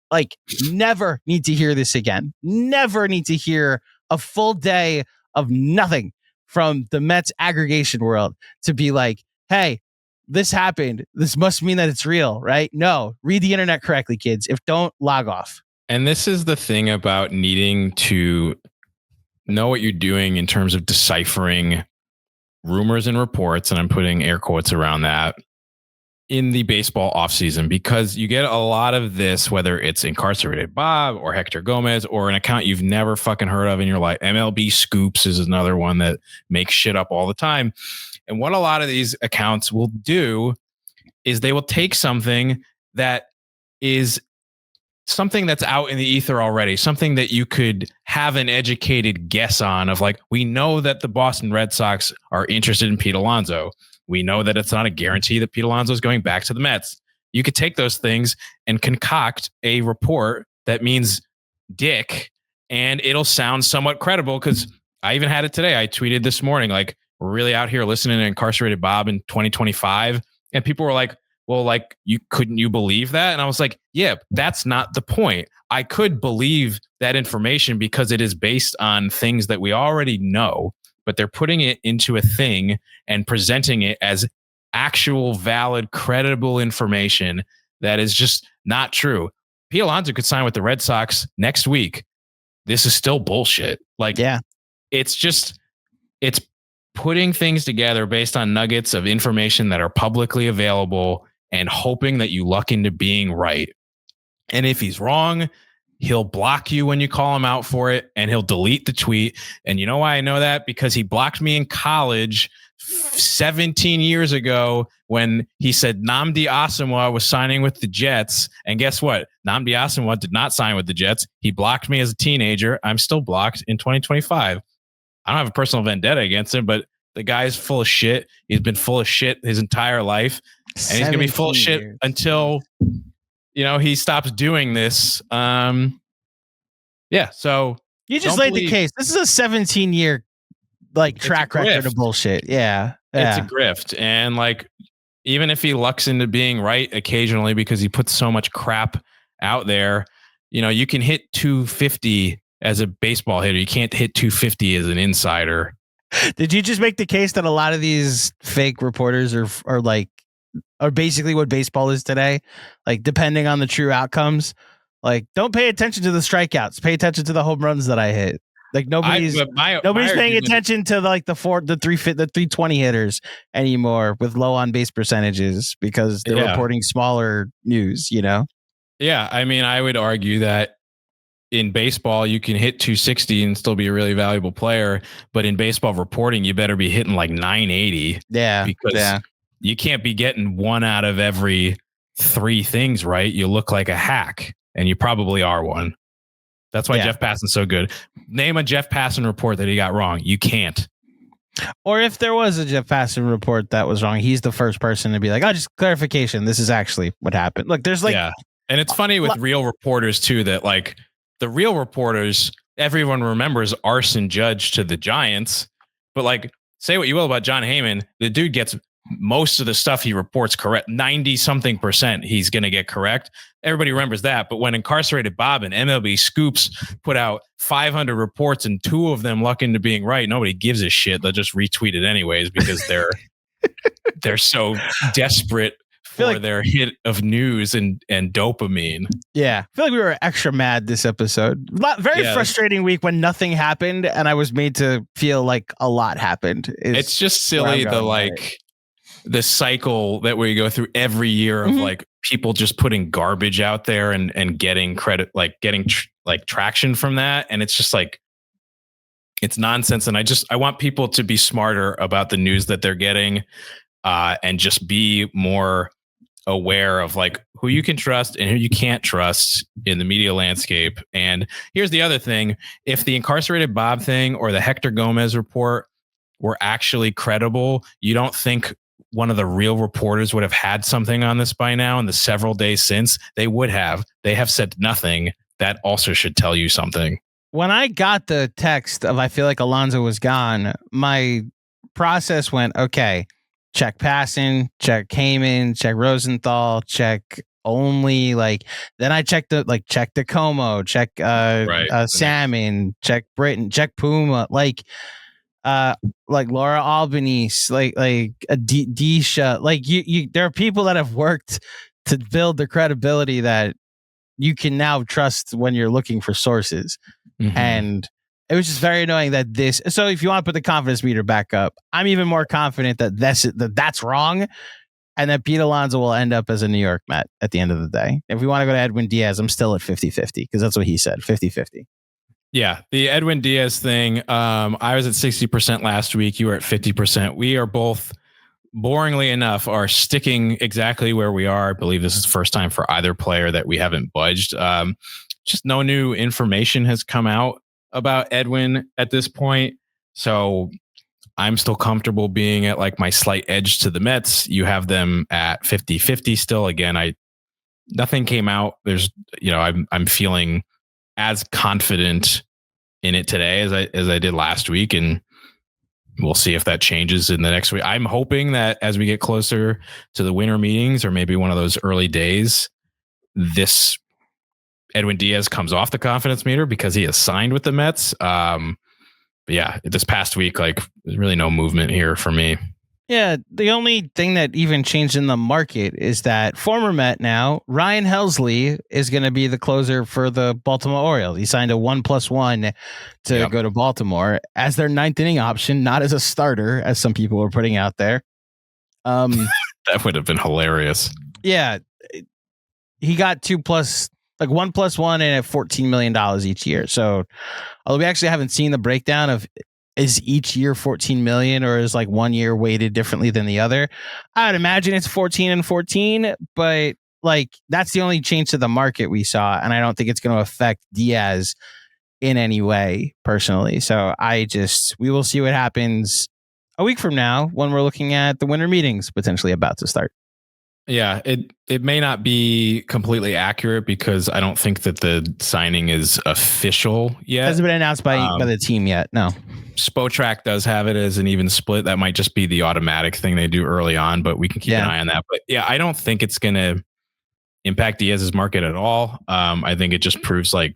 Speaker 2: like, never need to hear this again. Never need to hear a full day of nothing from the Mets aggregation world to be like, hey, this happened. This must mean that it's real, right? No, read the internet correctly, kids. If don't, log off.
Speaker 1: And this is the thing about needing to know what you're doing in terms of deciphering rumors and reports, and I'm putting air quotes around that, in the baseball offseason, because you get a lot of this, whether it's Incarcerated Bob or Hector Gomez or an account you've never fucking heard of in your life. MLB Scoops is another one that makes shit up all the time. And what a lot of these accounts will do is they will take something that is something that's out in the ether already, something that you could have an educated guess on of like, we know that the Boston Red Sox are interested in Pete Alonso. We know that it's not a guarantee that Pete Alonso is going back to the Mets. You could take those things and concoct a report that means dick, and it'll sound somewhat credible, because I even had it today. I tweeted this morning, like, we're really out here listening to Incarcerated Bob in 2025. And people were like, well, like, couldn't you believe that? And I was like, yeah, that's not the point. I could believe that information because it is based on things that we already know, but they're putting it into a thing and presenting it as actual, valid, credible information that is just not true. Pete Alonso could sign with the Red Sox next week. This is still bullshit. Like,
Speaker 2: yeah,
Speaker 1: it's putting things together based on nuggets of information that are publicly available and hoping that you luck into being right. And if he's wrong, he'll block you when you call him out for it, and he'll delete the tweet. And you know why I know that? Because he blocked me in college 17 years ago when he said Nnamdi Asomugha was signing with the Jets. And guess what? Nnamdi Asomugha did not sign with the Jets. He blocked me as a teenager. I'm still blocked in 2025. I don't have a personal vendetta against him, but the guy's full of shit. He's been full of shit his entire life. And he's going to be full of shit until, he stops doing this. So
Speaker 2: you just laid the case. This is a 17-year track record of bullshit. Yeah.
Speaker 1: It's a grift. And like, even if he lucks into being right occasionally because he puts so much crap out there, you can hit 250 as a baseball hitter. You can't hit 250 as an insider.
Speaker 2: Did you just make the case that a lot of these fake reporters are basically what baseball is today? Like, depending on the true outcomes, like, don't pay attention to the strikeouts, pay attention to the home runs that I hit. Like, nobody's paying attention to the 320 hitters anymore with low on base percentages because they're reporting smaller news,
Speaker 1: Yeah. I mean, I would argue that in baseball, you can hit 260 and still be a really valuable player. But in baseball reporting, you better be hitting like 980.
Speaker 2: Yeah.
Speaker 1: Because you can't be getting one out of every three things right. You look like a hack, and you probably are one. That's why Jeff Passan's so good. Name a Jeff Passan report that he got wrong. You can't.
Speaker 2: Or if there was a Jeff Passan report that was wrong, he's the first person to be like, oh, just clarification. This is actually what happened. Look, there's like... Yeah.
Speaker 1: And it's funny with real reporters, too, that like... The real reporters, everyone remembers Arson Judge to the Giants, but like, say what you will about John Heyman, the dude gets most of the stuff he reports correct. 90-something% he's going to get correct. Everybody remembers that. But when Incarcerated Bob and MLB Scoops put out 500 reports and 2 of them luck into being right, nobody gives a shit. They'll just retweet it anyways because they're so desperate for their hit of news and dopamine.
Speaker 2: Yeah. I feel like we were extra mad this episode. Very frustrating week when nothing happened and I was made to feel like a lot happened.
Speaker 1: It's just silly the cycle that we go through every year of like people just putting garbage out there and getting credit, like getting traction from that. And it's just like, it's nonsense. And I want people to be smarter about the news that they're getting and just be more aware of like who you can trust and who you can't trust in the media landscape. And here's the other thing. If the Incarcerated Bob thing or the Hector Gomez report were actually credible, you don't think one of the real reporters would have had something on this by now in the several days since? They would have. They have said nothing. That also should tell you something.
Speaker 2: When I got the text of I feel like Alonso was gone, my process went, okay, check Passan, check Heyman, check Rosenthal, check only then I checked check DeComo, check Salmon, check Britton, check Puma, Laura Albanese, Disha, you there are people that have worked to build the credibility that you can now trust when you're looking for sources. And it was just very annoying that so if you want to put the confidence meter back up, I'm even more confident that that's wrong and that Pete Alonso will end up as a New York Met at the end of the day. If we want to go to Edwin Diaz, I'm still at 50-50 because that's what he said, 50-50.
Speaker 1: Yeah, the Edwin Diaz thing, I was at 60% last week. You were at 50%. We are both boringly enough, are sticking exactly where we are. I believe this is the first time for either player that we haven't budged. Just no new information has come out about Edwin at this point. So I'm still comfortable being at like my slight edge to the Mets. You have them at 50-50 still. Again, nothing came out. There's, I'm feeling as confident in it today as I did last week, and we'll see if that changes in the next week. I'm hoping that as we get closer to the winter meetings, or maybe one of those early days, this Edwin Díaz comes off the confidence meter because he has signed with the Mets. But yeah, this past week, like, there's really no movement here for me.
Speaker 2: Yeah, the only thing that even changed in the market is that former Met now, Ryan Helsley, is going to be the closer for the Baltimore Orioles. He signed a 1+1 to go to Baltimore as their 9th inning option, not as a starter, as some people were putting out there.
Speaker 1: That would have been hilarious.
Speaker 2: Yeah, he got 1+1 and at $14 million each year. So, although we actually haven't seen the breakdown of is each year 14 million or is like one year weighted differently than the other, I would imagine it's 14 and 14, but like that's the only change to the market we saw. And I don't think it's going to affect Díaz in any way personally. So we will see what happens a week from now when we're looking at the winter meetings potentially about to start.
Speaker 1: Yeah, it may not be completely accurate because I don't think that the signing is official yet.
Speaker 2: Hasn't been announced by the team yet. No.
Speaker 1: Spotrac does have it as an even split. That might just be the automatic thing they do early on, but we can keep an eye on that. But yeah, I don't think it's going to impact Díaz's market at all. I think it just proves like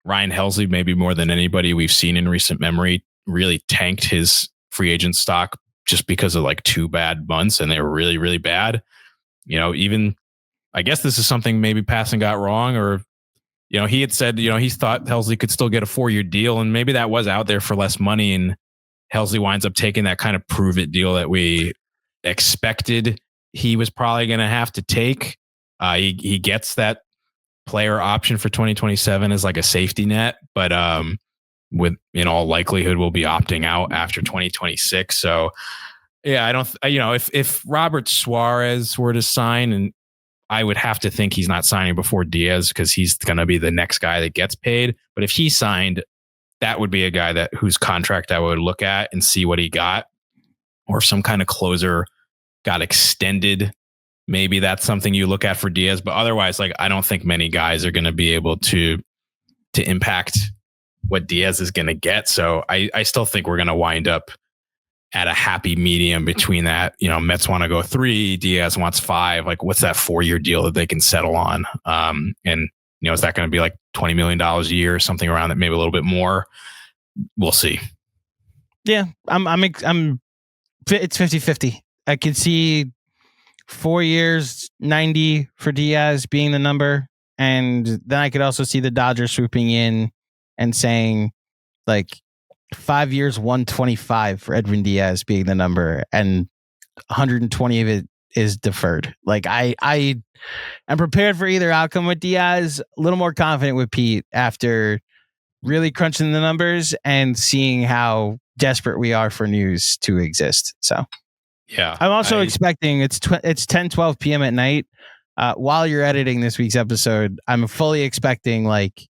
Speaker 1: Ryan Helsley, maybe more than anybody we've seen in recent memory, really tanked his free agent stock just because of like 2 bad months, and they were really, really bad. Even I guess this is something maybe Passan got wrong, or, he had said, he thought Helsley could still get a 4-year deal, and maybe that was out there for less money, and Helsley winds up taking that kind of prove it deal that we expected he was probably going to have to take. He gets that player option for 2027 as like a safety net, but with in all likelihood will be opting out after 2026. So yeah, I don't, if Robert Suarez were to sign, and I would have to think he's not signing before Díaz because he's going to be the next guy that gets paid. But if he signed, that would be a guy whose contract I would look at and see what he got, or if some kind of closer got extended. Maybe that's something you look at for Díaz, but otherwise, like, I don't think many guys are going to be able to impact what Díaz is going to get. So I still think we're going to wind up at a happy medium between that. Mets want to go 3, Díaz wants 5. Like, what's that 4-year deal that they can settle on? And is that going to be like $20 million a year, something around that, maybe a little bit more? We'll see.
Speaker 2: Yeah, it's 50-50. I could see 4 years, 90 for Díaz being the number. And then I could also see the Dodgers swooping in and saying like 5 years, 125 for Edwin Díaz being the number, and 120 of it is deferred. Like I am prepared for either outcome with Díaz. A little more confident with Pete after really crunching the numbers and seeing how desperate we are for news to exist. So
Speaker 1: yeah,
Speaker 2: I'm also expecting it's 10-12 p.m. at night. While you're editing this week's episode, I'm fully expecting like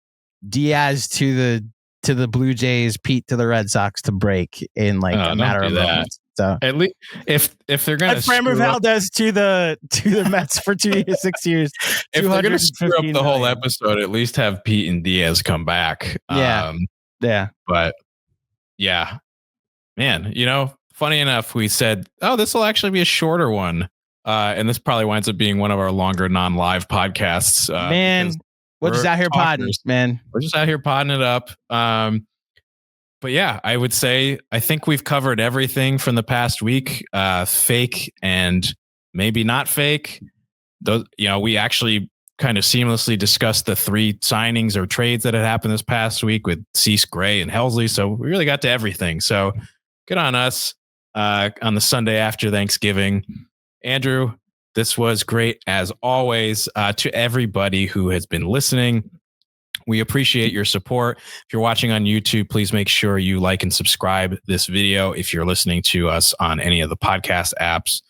Speaker 2: Díaz to the Blue Jays, Pete to the Red Sox to break in like a matter of moments. So
Speaker 1: at least if they're gonna
Speaker 2: Framber Valdez to the Mets for 2 years, 6 years,
Speaker 1: if they're gonna screw up the whole episode, at least have Pete and Díaz come back.
Speaker 2: Yeah,
Speaker 1: but yeah, man, funny enough, we said, oh, this will actually be a shorter one, and this probably winds up being one of our longer non-live podcasts.
Speaker 2: Man. We're just out here podding, man.
Speaker 1: We're just out here podding it up. But yeah, I would say I think we've covered everything from the past week, fake and maybe not fake. Those, we actually kind of seamlessly discussed the 3 signings or trades that had happened this past week with Cease, Gray, and Helsley. So we really got to everything. So good on us on the Sunday after Thanksgiving. Andrew, this was great as always. To everybody who has been listening, We appreciate your support. If you're watching on YouTube, please make sure you like and subscribe this video. If you're listening to us on any of the podcast apps,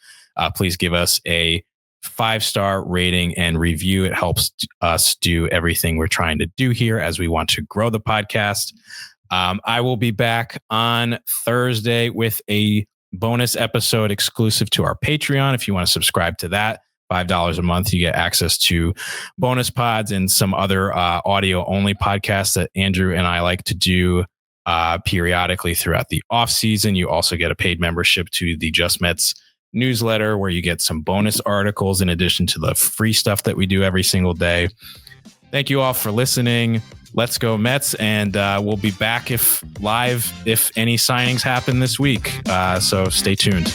Speaker 1: please give us a 5-star rating and review. It helps us do everything we're trying to do here as we want to grow the podcast. I will be back on Thursday with a bonus episode exclusive to our Patreon. If you want to subscribe to that, $5 a month, you get access to bonus pods and some other audio only podcasts that Andrew and I like to do periodically throughout the off season. You also get a paid membership to the Just Mets newsletter where you get some bonus articles in addition to the free stuff that we do every single day. Thank you all for listening. Let's go Mets. And we'll be back if any signings happen this week. So stay tuned.